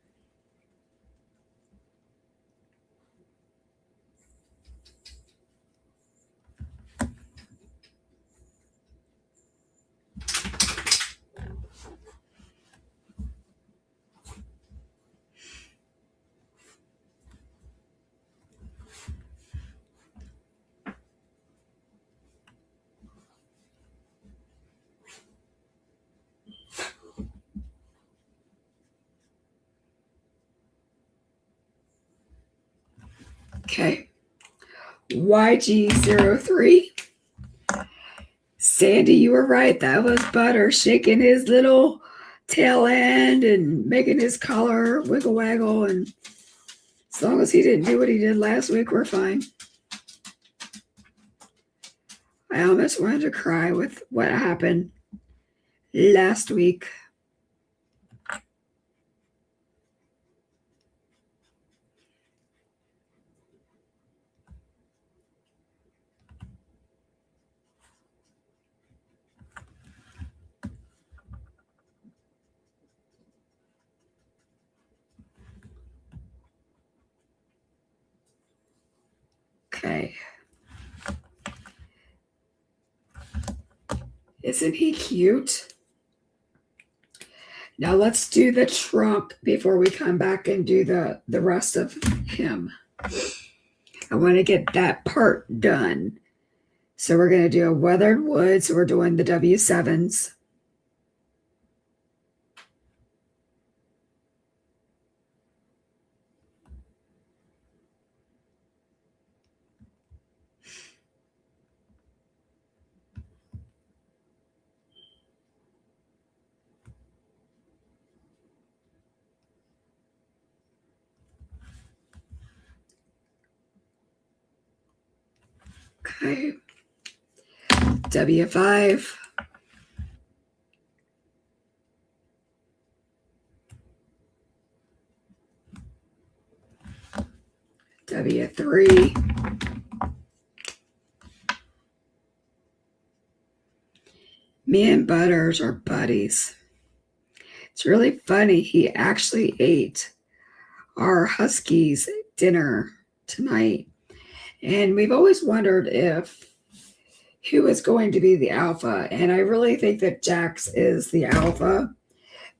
Okay. YG03. Sandy, you were right. That was Butter shaking his little tail end and making his collar wiggle waggle. And as long as he didn't do what he did last week, we're fine. I almost wanted to cry with what happened last week. Isn't he cute? Now let's do the trunk before we come back and do the rest of him. I want to get that part done. So we're going to do a weathered wood. So we're doing the W7s. Okay. W5. W3. Me and Butters are buddies. It's really funny. He actually ate our Huskies dinner tonight. And we've always wondered if who is going to be the alpha. And I really think that Jax is the alpha.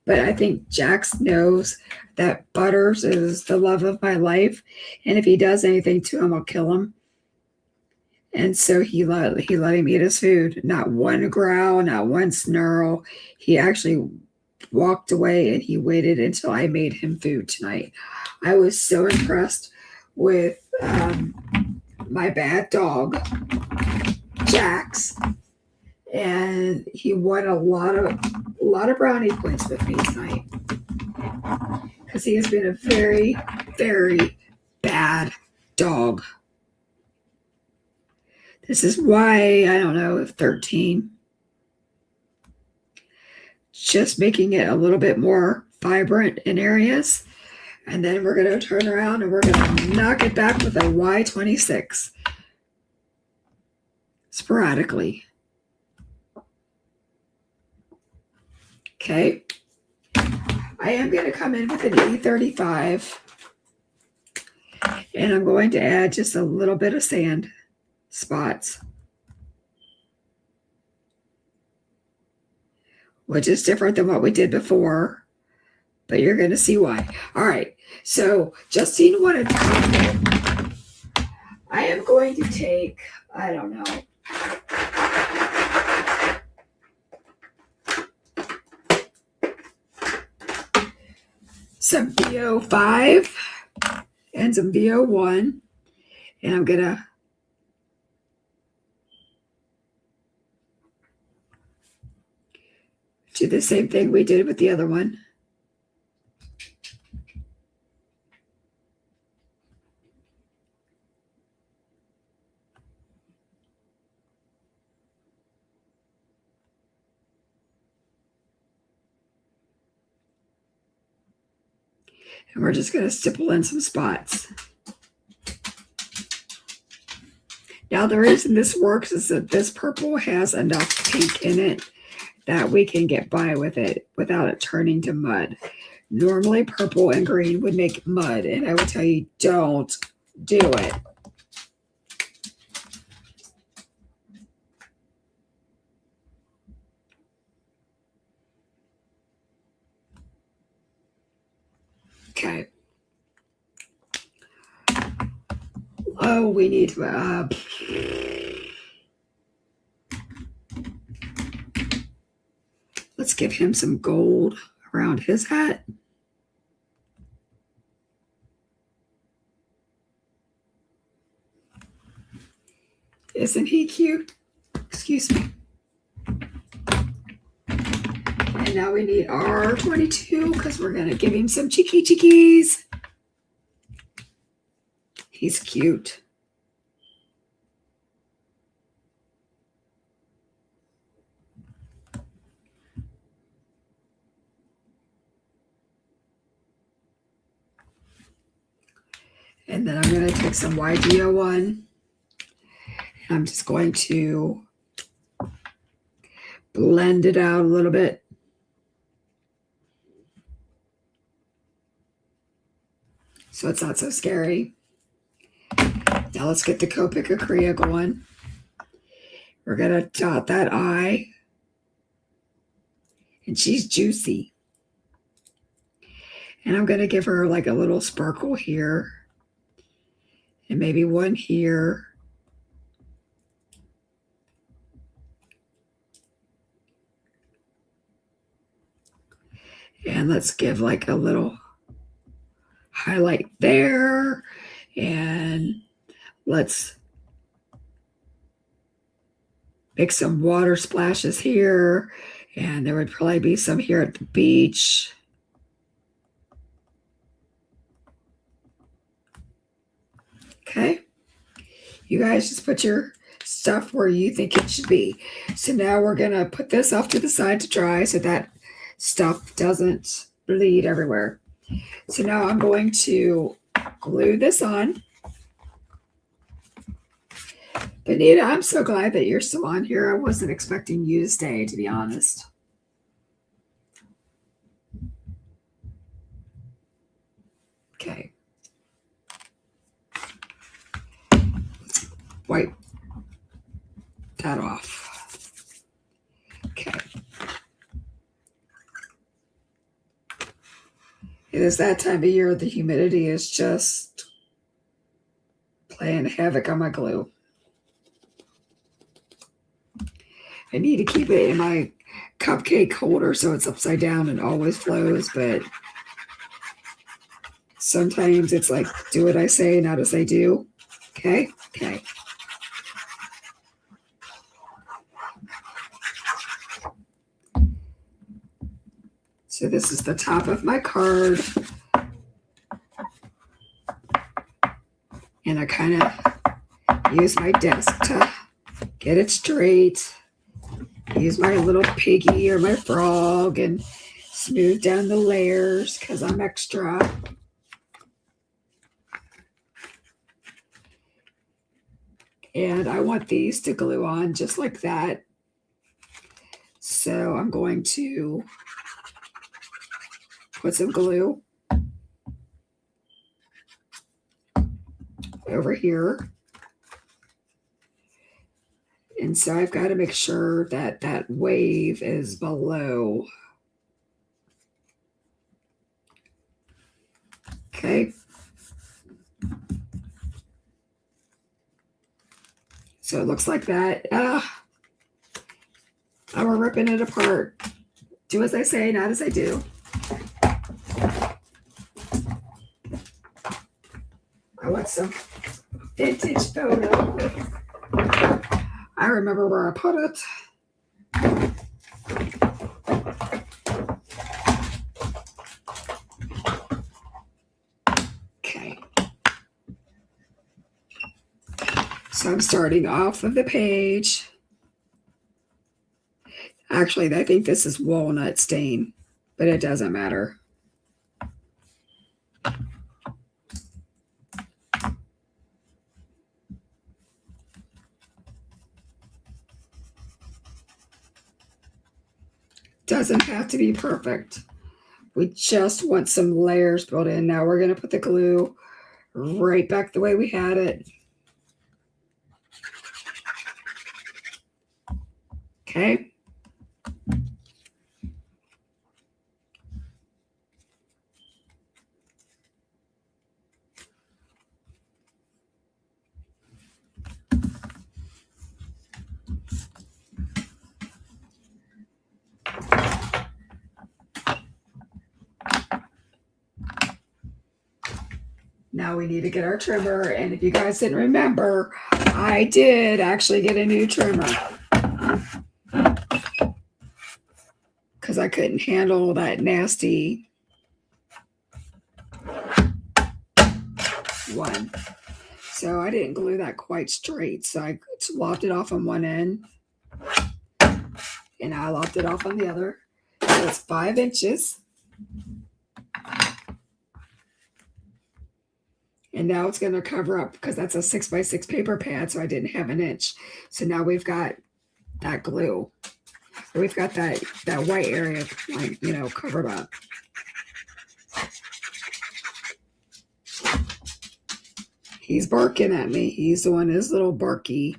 But I think Jax knows that Butters is the love of my life. And if he does anything to him, I'll kill him. And so he let him eat his food. Not one growl, not one snarl. He actually walked away and he waited until I made him food tonight. I was so impressed with my bad dog, Jax, and he won a lot of brownie points with me tonight because he has been a very, very bad dog. This is why, I don't know, if 13. Just making it a little bit more vibrant in areas. And then we're going to turn around and we're going to knock it back with a Y26. Sporadically. Okay. I am going to come in with an E35. And I'm going to add just a little bit of sand spots, which is different than what we did before, but you're going to see why. All right, so Justine wanted to comment. I am going to take, I don't know, some VO5 and some VO1, and I'm going to do the same thing we did with the other one. And we're just going to stipple in some spots. Now, the reason this works is that this purple has enough pink in it that we can get by with it without it turning to mud. Normally, purple and green would make mud, and I would tell you, don't do it. Okay. Oh, we need let's give him some gold around his hat. Isn't he cute? Excuse me. And now we need R22 because we're going to give him some cheeky cheekies. He's cute. And then I'm going to take some YGO1. And I'm just going to blend it out a little bit. So it's not so scary. Now let's get the Copic Acrea going. We're going to dot that eye and she's juicy. And I'm going to give her like a little sparkle here and maybe one here. And let's give like a little highlight there. And let's make some water splashes here. And there would probably be some here at the beach. Okay. You guys just put your stuff where you think it should be. So now we're going to put this off to the side to dry so that stuff doesn't bleed everywhere. So now I'm going to glue this on. Benita, I'm so glad that you're still on here. I wasn't expecting you to stay, to be honest. Okay. Let's wipe that off. Okay. It is that time of year. The humidity is just playing havoc on my glue. I need to keep it in my cupcake holder so it's upside down and always flows, but sometimes it's like, do what I say, not as I do. Okay? Okay. So this is the top of my card. And I kind of use my desk to get it straight. Use my little piggy or my frog and smooth down the layers because I'm extra. And I want these to glue on just like that. So I'm going to put some glue over here. And so I've got to make sure that that wave is below. Okay. So it looks like that. Now we're ripping it apart. Do as I say, not as I do. I want some vintage photo. I remember where I put it. Okay. So I'm starting off of the page. Actually, I think this is walnut stain, but it doesn't matter. Doesn't have to be perfect. We just want some layers built in. Now we're going to put the glue right back the way we had it. Okay. Now we need to get our trimmer. And if you guys didn't remember, I did actually get a new trimmer because I couldn't handle that nasty one. So I didn't glue that quite straight. So I lopped it off on one end and I lopped it off on the other. So it's 5 inches. And now it's going to cover up because that's a 6x6 paper pad. So I didn't have an inch. So now we've got that glue. So we've got that white area, like, you know, covered up. He's barking at me. He's doing his little barky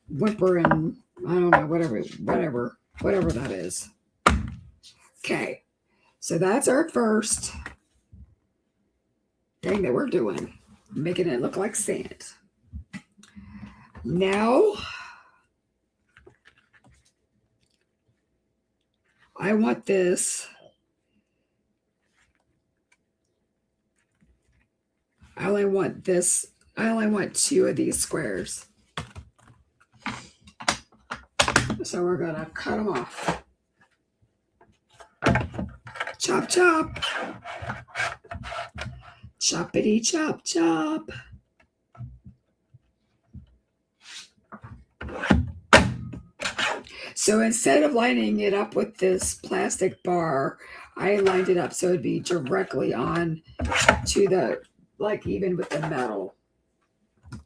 whimpering, I don't know, whatever that is. Okay, so that's our first thing that we're doing, making it look like sand. Now, I want this. I only want this. I only want 2 of these squares. So we're going to cut them off. Chop, chop. Choppity, chop, chop. So instead of lining it up with this plastic bar, I lined it up so it'd be directly on to the, like even with the metal.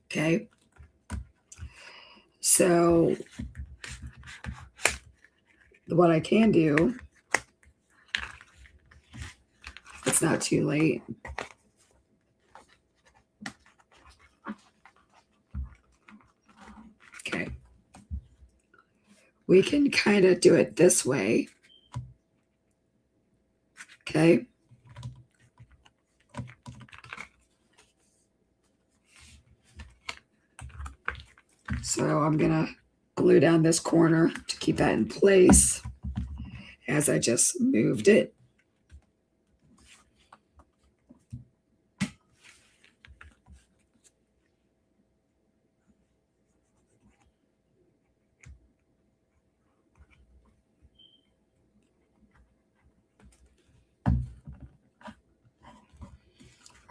Okay. So what I can do, it's not too late. Okay. We can kind of do it this way. Okay. So I'm going to glue down this corner to keep that in place as I just moved it.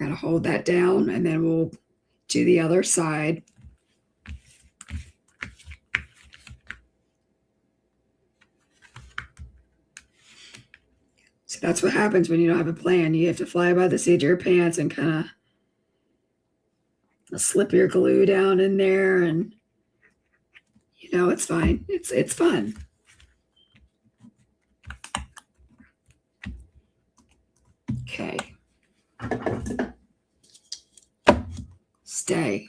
We're going to hold that down and then we'll do the other side. So that's what happens when you don't have a plan. You have to fly by the seat of your pants and kind of slip your glue down in there, and you know, it's fine. It's fun. Okay. Stay.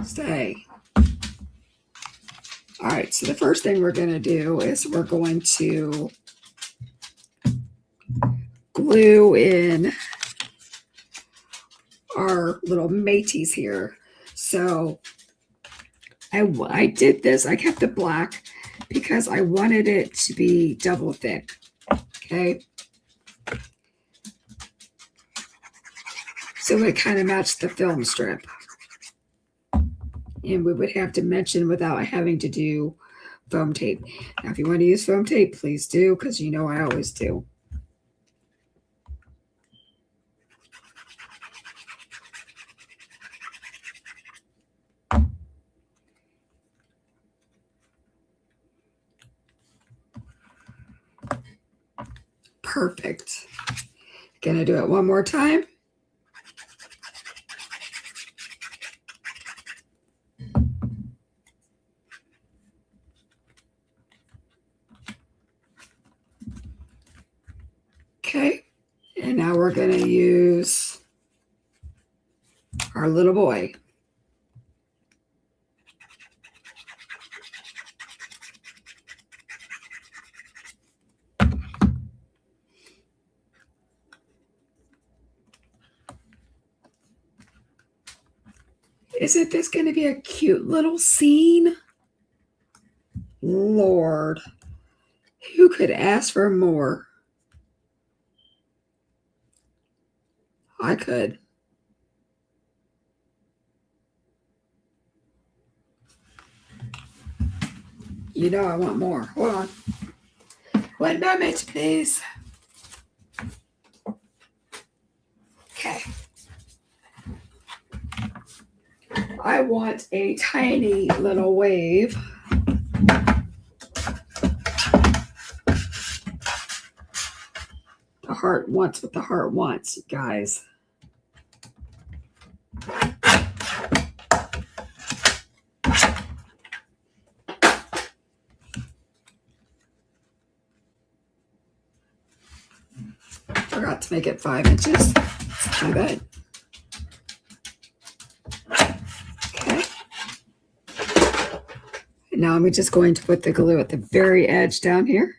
Stay. All right, so the first thing we're going to do is we're going to glue in our little mateys here. So I did this. I kept it black because I wanted it to be double thick. Okay. So it kind of matched the film strip. And we would have to mention without having to do foam tape. Now, if you want to use foam tape, please do, because you know I always do. Perfect. Gonna do it one more time. Okay, and now we're going to use our little boy. Isn't this going to be a cute little scene? Lord, who could ask for more? I could. You know I want more. Hold on. 1 moment, please. Okay. I want a tiny little wave. The heart wants what the heart wants, guys. Forgot to make it 5 inches. Let's do that. And now I'm just going to put the glue at the very edge down here.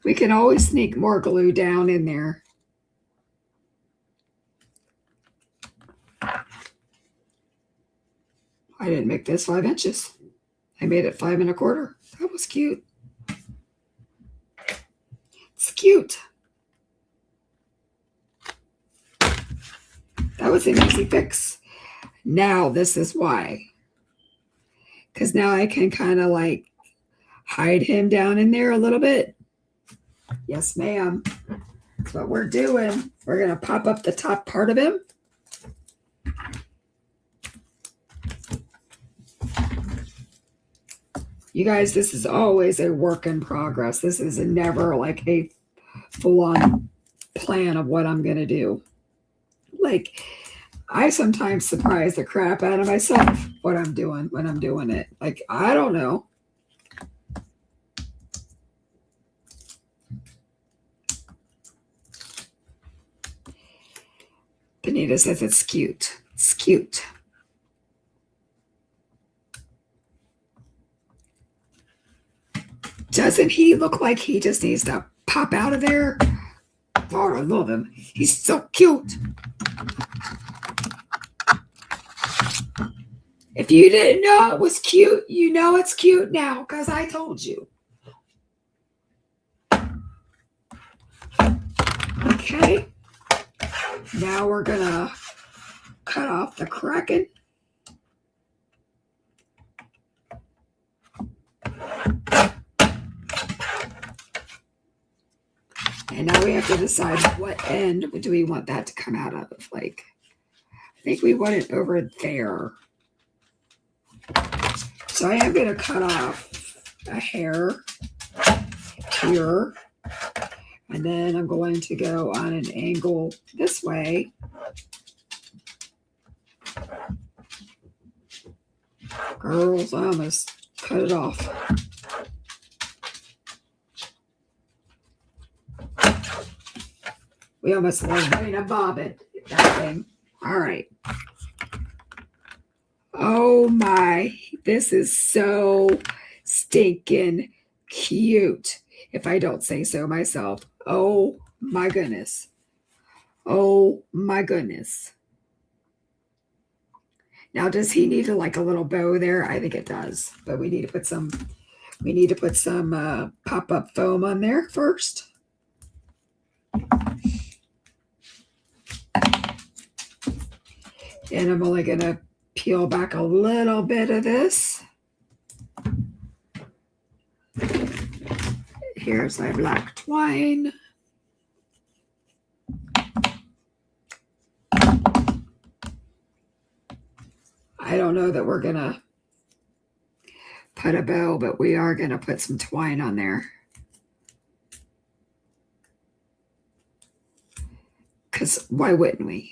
We can always sneak more glue down in there. I didn't make this 5 inches. I made it 5 1/4. That was cute. It's cute. That was an easy fix. Now this is why. Because now I can kind of like hide him down in there a little bit. Yes, ma'am. That's what we're doing. We're going to pop up the top part of him. You guys, this is always a work in progress. This is never like a full-on plan of what I'm going to do. Like, I sometimes surprise the crap out of myself what I'm doing when I'm doing it. Like, I don't know. Benita says it's cute. It's cute. Doesn't he look like he just needs to pop out of there? Oh, I love him. He's so cute. If you didn't know it was cute, you know it's cute now because I told you. Okay. Now we're going to cut off the kraken. And now we have to decide what end do we want that to come out of. Like, I think we want it over there. So I am going to cut off a hair here. And then I'm going to go on an angle this way. Girls, I almost cut it off. We almost went a bobbin, that thing. All right. Oh my, this is so stinking cute, if I don't say so myself. Oh my goodness. Oh my goodness. Now, does he need like a little bow there? I think it does, but we need to put some pop-up foam on there first. And I'm only going to peel back a little bit of this. Here's my black twine. I don't know that we're going to put a bow, but we are going to put some twine on there. Because why wouldn't we?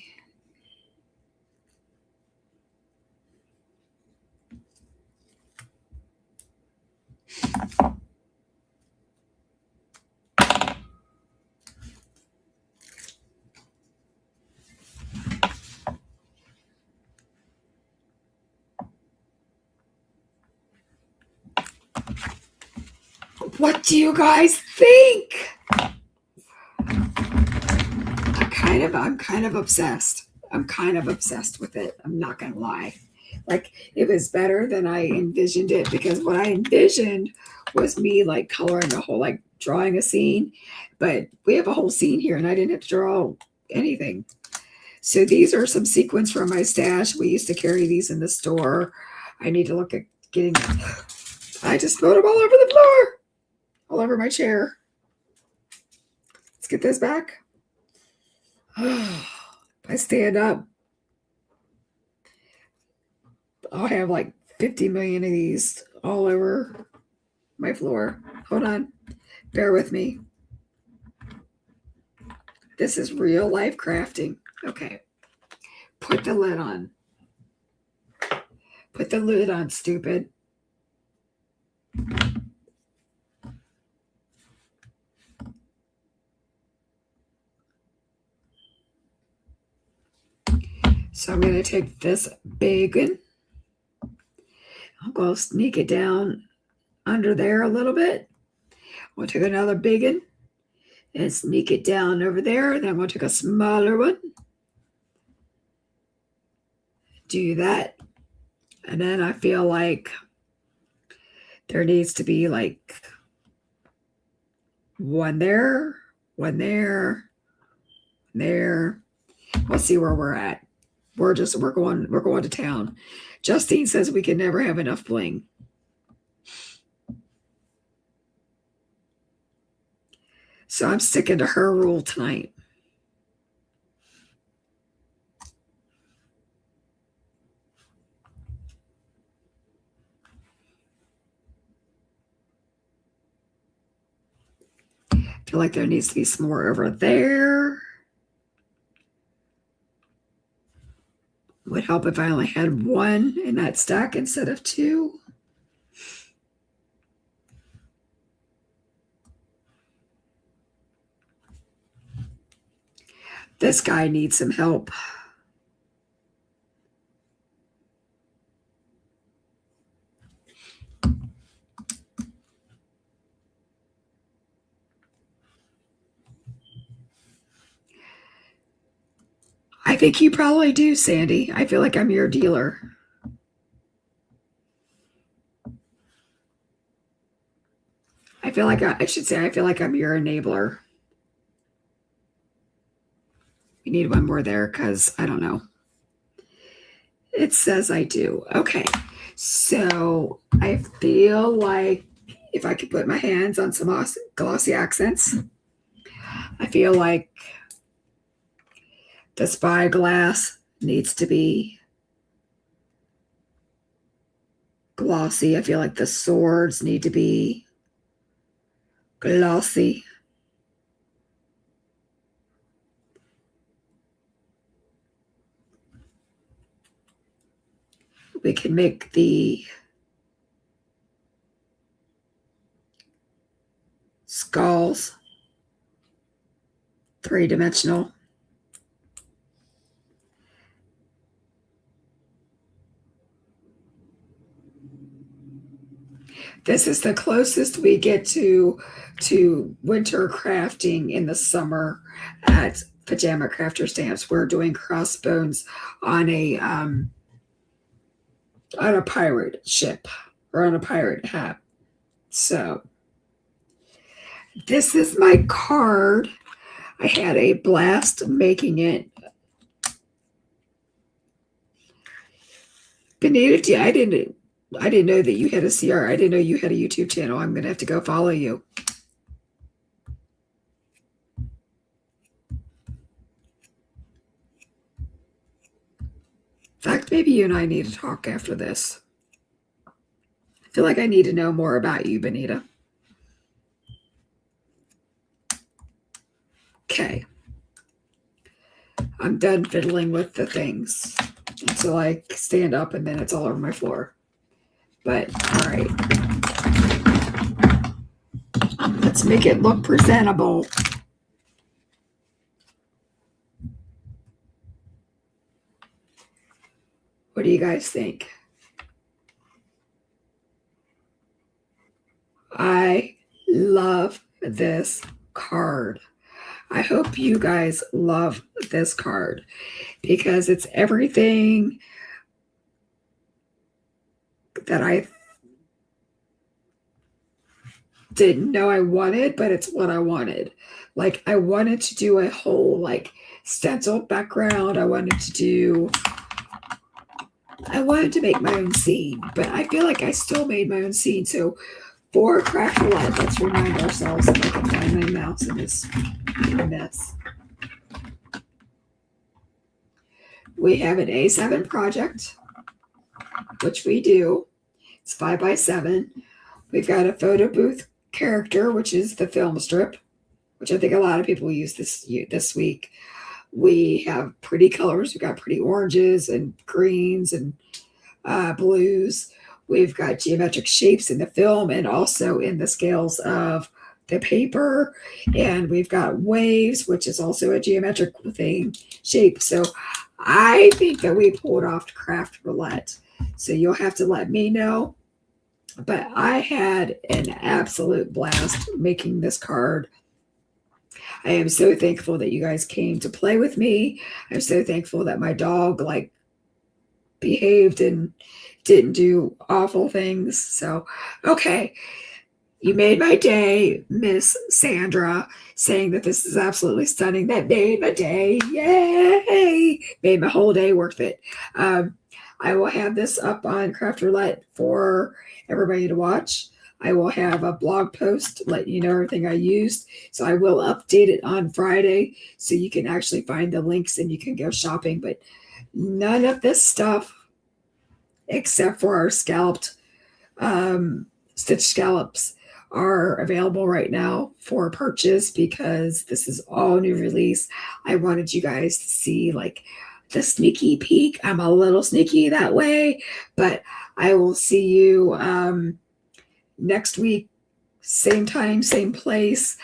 What do you guys think? I'm kind of obsessed. I'm kind of obsessed with it. I'm not gonna lie. Like, it was better than I envisioned it, because what I envisioned was me like coloring a whole, like drawing a scene, but we have a whole scene here and I didn't have to draw anything. So these are some sequins from my stash. We used to carry these in the store. I need to look at getting, I just spilled them all over the floor, all over my chair. Let's get this back. If I stand up, I'll have like 50 million of these all over my floor. Hold on. Bear with me. This is real life crafting. Okay. Put the lid on. Put the lid on, stupid. So I'm going to take this big one. I'll go sneak it down under there a little bit. We'll take another big one and sneak it down over there. Then we'll take a smaller one. Do that. And then I feel like there needs to be like one there, one there, there. We'll see where we're at. We're going to town. Justine says we can never have enough bling. So I'm sticking to her rule tonight. I feel like there needs to be some more over there. Would help if I only had one in that stack instead of two. This guy needs some help. I think you probably do, Sandy. I feel like I'm your dealer. I feel like I feel like I'm your enabler. We need one more there because I don't know. It says I do. Okay. So I feel like if I could put my hands on some glossy accents, I feel like the spyglass needs to be glossy. I feel like the swords need to be glossy. We can make the skulls three-dimensional. This is the closest we get to winter crafting in the summer at Pajama Crafter Stamps. We're doing crossbones on a pirate ship or on a pirate hat. So this is my card. I had a blast making it. Benita, I didn't know that you had a CR. I didn't know you had a YouTube channel. I'm going to have to go follow you. In fact, maybe you and I need to talk after this. I feel like I need to know more about you, Benita. Okay. I'm done fiddling with the things until I stand up and then it's all over my floor. But, all right. Let's make it look presentable. What do you guys think? I love this card. I hope you guys love this card because it's everything that I didn't know I wanted, but it's what I wanted. Like I wanted to do a whole like stencil background. I wanted to make my own scene, but I feel like I still made my own scene. So FOUR Craft Roulette, let's remind ourselves if I can find my mouse in this mess. We have an A7 project, which we do. It's 5x7. We've got a photo booth character, which is the film strip, which I think a lot of people use this week. We have pretty colors. We've got pretty oranges and greens and blues. We've got geometric shapes in the film and also in the scales of the paper. And we've got waves, which is also a geometric shape. So I think that we pulled off Craft Roulette. So you'll have to let me know. But I had an absolute blast making this card. I am so thankful that you guys came to play with me. I'm so thankful that my dog behaved and didn't do awful things. So, okay. You made my day, Miss Sandra, saying that this is absolutely stunning. That made my day. Yay! Made my whole day worth it. I will have this up on Craft Roulette for everybody to watch. I will have a blog post letting you know everything I used. So I will update it on Friday so you can actually find the links and you can go shopping. But none of this stuff, except for our scalloped stitch scallops, are available right now for purchase because this is all new release. I wanted you guys to see the sneaky peek. I'm a little sneaky that way, but I will see you next week, same time, same place.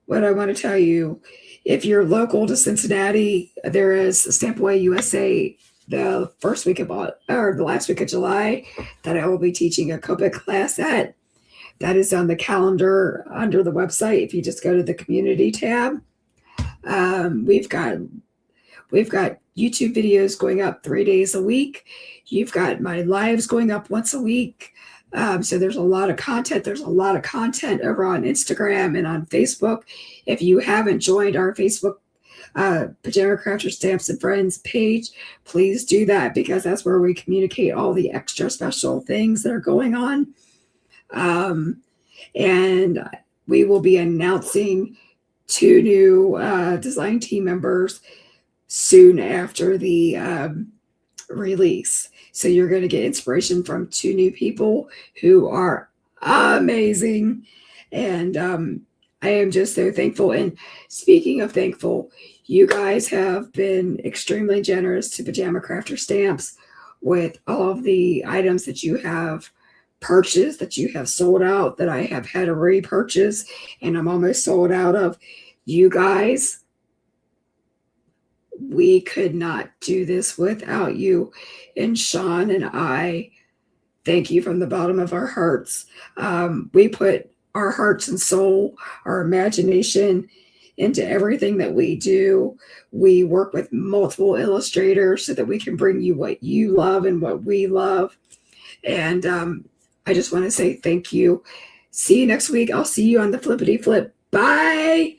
What I want to tell you, if you're local to Cincinnati, there is Stamp Away USA the last week of July that I will be teaching a Copic class at. That is on the calendar under the website. If you just go to the community tab, we've got YouTube videos going up 3 days a week. You've got my lives going up once a week. So there's a lot of content. There's a lot of content over on Instagram and on Facebook. If you haven't joined our Facebook Pajama Crafter Stamps and Friends page, please do that because that's where we communicate all the extra special things that are going on. And we will be announcing 2 new design team members soon after the release. So you're going to get inspiration from 2 new people who are amazing. And I am just so thankful. And speaking of thankful, you guys have been extremely generous to Pajama Crafter Stamps with all of the items that you have purchased, that you have sold out, that I have had to repurchase, and I'm almost sold out of. You guys, we could not do this without you. And Sean and I thank you from the bottom of our hearts. We put our hearts and soul, our imagination into everything that we do. We work with multiple illustrators so that we can bring you what you love and what we love. And I just want to say thank you. See you next week. I'll see you on the flippity flip. Bye.